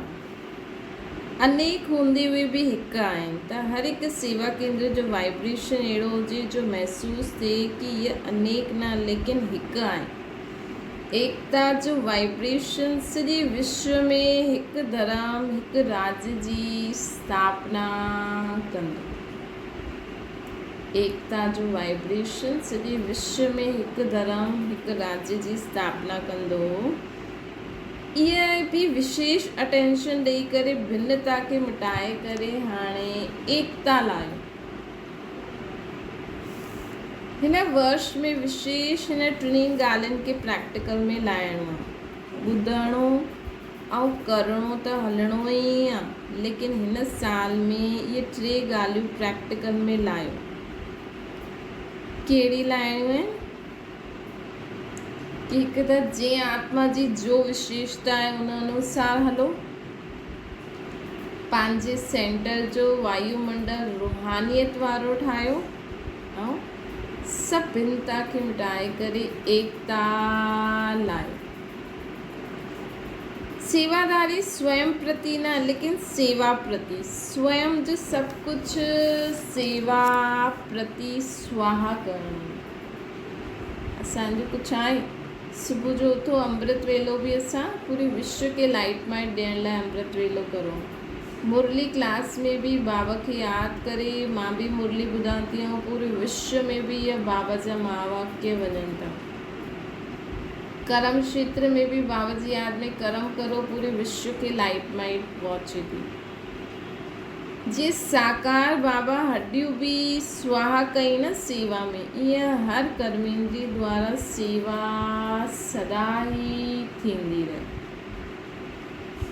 अनेक हूंदी हुई बि हिकु आहिनि। त हर हिकु सेवा केंद्र जो वाइब्रेशन अहिड़ो हुजे जो महसूसु थिए कि इहे अनेक न लेकिन हिकु आहे। एकता जो वाइब्रेशन सॼे विश्व में हिकु धर्म हिकु राज्य जी स्थापना कंदो। एकता जो वाइब्रेशन सॼे विश्व में हिकु धर्म हिकु राज्य जी स्थापना कंदो। इहा बि विशेष अटेंशन ॾेई करे भिन्नता खे मिटाए करे हाणे एकता लायो। हिन वर्ष में विशेष हिन टिनी ॻाल्हियुनि खे प्रैक्टिकल में लाइणो आहे। ॿुधणो ऐं करिणो त हलणो ई आहे, लेकिन हिन साल में इहे 3 ॻाल्हियूं प्रैक्टिकल में लायो। कहिड़ी लाइणियूं आहिनि कि हिकु त जीअं आत्मा जी जो विशेषता आहे उन अनुसार हलो, पंहिंजे सेंटर जो वायुमंडल रूहानियत वारो ठाहियो ऐं सभु भिन्नता खे मिटाए करे एकता लायो। सेवादारी स्वयं प्रति न लेकिन सेवा प्रति, स्वयं जो सभु कुझु सेवा प्रति स्वाहा करणु। असांजो कुझु आहे, सुबुह जो उथो अमृत वेलो बि असां पूरे विश्व खे लाइट माइट ॾियण लाइ अमृत वेलो करो। मुरली क्लास में भी बाबा खे यादि करे मां भी मुरली ॿुधां थी ऐं पूरे विश्व में भी इहा बाबा जा महावाक्य वञनि था। कर्म क्षेत्र में भी बाबा जी यादि में कर्म करो, पूरे विश्व के लाइट माइट पहुचे थी। जे साकार बाबा हड्डियूं भी स्वाहा कई न सेवा में, ईअं हर कर्मेंद्री द्वारा सेवा सदा ई थींदी रहे।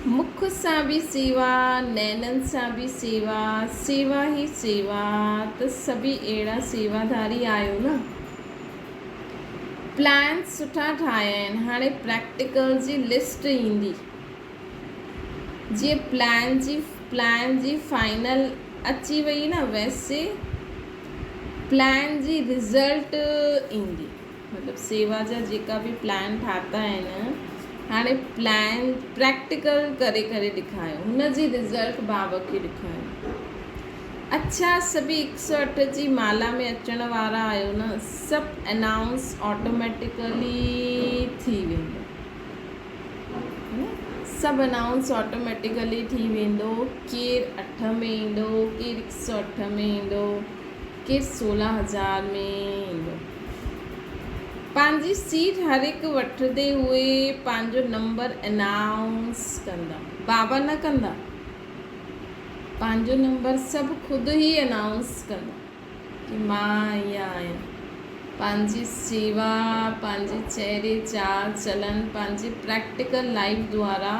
मुख सां भी सेवा, नैननि सां भी सेवा, सेवा ही सेवा। त सभी अहिड़ा सेवाधारी आहियो न। प्लान सुठा ठाहिया आहिनि, हाणे प्रैक्टिकल जी लिस्ट ईंदी। जीअं प्लान जी फाइनल अची वई न, वैसे प्लान जी रिज़ल्ट ईंदी। मतिलबु सेवा जा जेका भी प्लान ठाता आहिनि, हाणे प्लान प्रैक्टिकल करे करे ॾेखारियो, हुन जी रिज़ल्ट बाबा खे ॾेखारियो। अच्छा, सभी 108 जी माला में अचण वारा आहियो न, सभु अनाउंस ऑटोमेटिकली थी वेंदो। सभु अनाउंस ऑटोमेटिकली थी वेंदो। केरु 8 में ईंदो, केरु 108 में ईंदो, केरु 16,000 में ईंदो। पंहिंजी सीट हर हिकु वठंदे हुए पंहिंजो नंबर अनाउंस कंदा, बाबा न कंदा। पंहिंजो नंबर सभु ख़ुदि ई अनाउंस कंदा कि मां ईअं आहियां। पंहिंजी सेवा, पंहिंजे चहिरे चाल चलन, पंहिंजी प्रैक्टिकल लाइफ द्वारा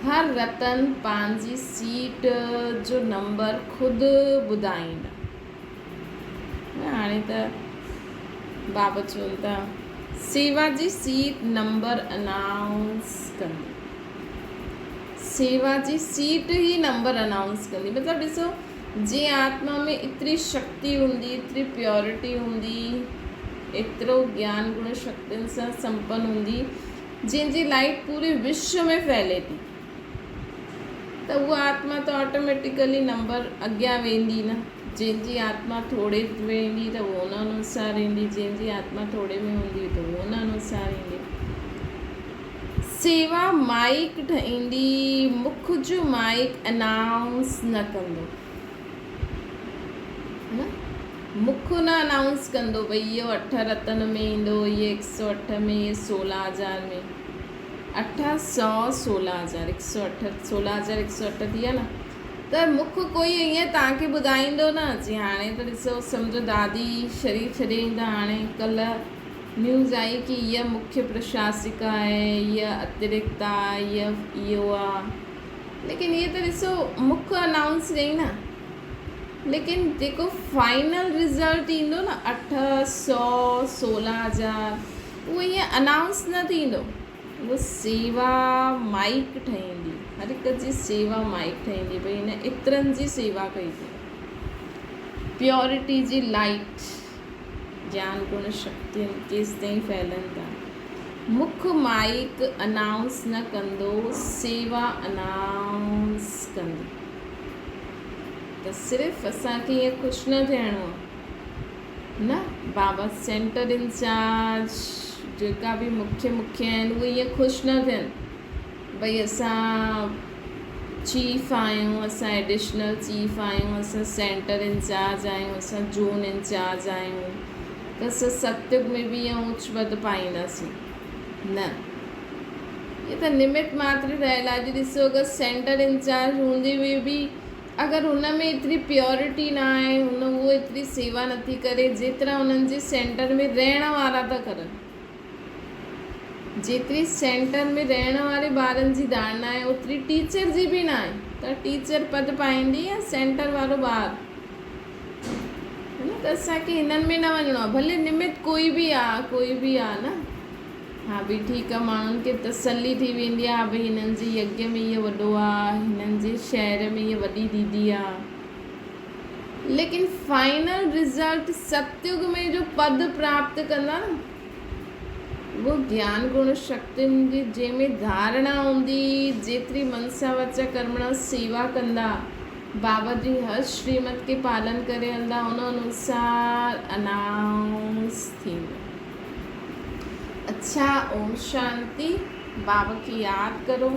हर रतन पंहिंजी सीट जो नंबर ख़ुदि ॿुधाईंदा। हाणे त बाबा चवनि था सेवा जी सीट नंबर अनाउंस कंदी। सेवा जी सीट ही नंबर अनाउंस कंदी। मतिलबु ॾिसो, जे आत्मा में एतिरी शक्ति हूंदी, एतिरी प्योरिटी हूंदी, एतिरो ज्ञान गुण शक्तियुनि सां संपन्न हूंदी, जंहिंजी लाइट पूरे विश्व में फैले थी, त उहा आत्मा त ऑटोमेटिकली नंबर अॻियां वेंदी न। जंहिंजी आत्मा थोरे वेंदी त उहो उन अनुसार ईंदी, जंहिंजी आत्मा थोरे में हूंदी त उहो उन अनुसार ईंदी। सेवा माइक ठाहींदी, मुख जो माइक अनाउंस न कंदो न, मुख न अनाउंस कंदो भई इहो 8 रतन में ईंदो, इहे 108 में, इहे 16,000 में। 800 16,000 108 16,000 108 थी विया न। त मुख कोई ईअं तव्हांखे ॿुधाईंदो न। जीअं हाणे त ॾिसो, सम्झो दादी शरीर छॾे ईंदा, हाणे कल्ह न्यूज़ आई कि यह मुख्य प्रशासिका है, यह अतिरिक्त आहे, यह इहो आहे। लेकिन ये त ॾिसो मुख्य अनाउंस कई न, लेकिन जेको फाइनल रिज़ल्ट ईंदो न 800 16,000 उहो ईअं अनाउंस न थींदो। उहो सेवा माइक ठहींदी, हर हिक जी सेवा माइक ठहींदी, भई हिन एतिरनि जी सेवा कई अथई। प्योरिटी जी लाइट, ज्ञान गुण शक्ति केसि ताईं फैलनि था। मुख्य माइक अनाउंस न कंदो, सेवा अनाउंस कंदी। त सिर्फ़ु असांखे ईअं ख़ुशि न थियणो आहे न। बाबा सेंटर इंचार्ज जेका बि मुख्य आहिनि उहे ईअं ख़ुशि न थियनि भई असां चीफ आहियूं, असां एडिशनल चीफ आहियूं, असां सेंटर इंचार्ज आहियूं, असां जोन इंचार्ज आहियूं, त असां सत्युग में बि ईअं ऊच पद पाईंदासीं न। इहे त निमित मात्र रहियल आहे। अॼु ॾिसो अगरि सेंटर इंचार्ज हूंदी हुई बि अगरि हुन में एतिरी प्योरिटी न आहे, उहो एतिरी सेवा नथी करे जेतिरा उन्हनि जे सेंटर में रहण वारा था करनि। जेतिरी सेंटर में रहण वारे ॿारनि जी धारणा आहे ओतिरी टीचर जी बि न आहे। त टीचर पद पाईंदी या सेंटर वारो ॿार, है न। त असांखे हिननि में न वञिणो आहे, भले निमित कोई बि आहे न। हा भई ठीकु आहे, माण्हुनि खे तसल्ली थी वेंदी आहे भई हिननि जे यज्ञ में इहो वॾो आहे, हिननि जे शहर में इहा वॾी दीदी आहे। लेकिन फाइनल रिज़ल्ट सत्युग में जो पद प्राप्त कंदा न, वो ज्ञान गुण शक्ति हूंदी, जंहिंमें धारणा हूंदी, जेतिरी मनसा वचा कर्मणा सेवा कंदा, बाबा जी हर श्रीमत के पालन करे हलंदा, उन अनुसार अनाउंस थींदो। अच्छा, ओम शांति। बाबा की याद करो।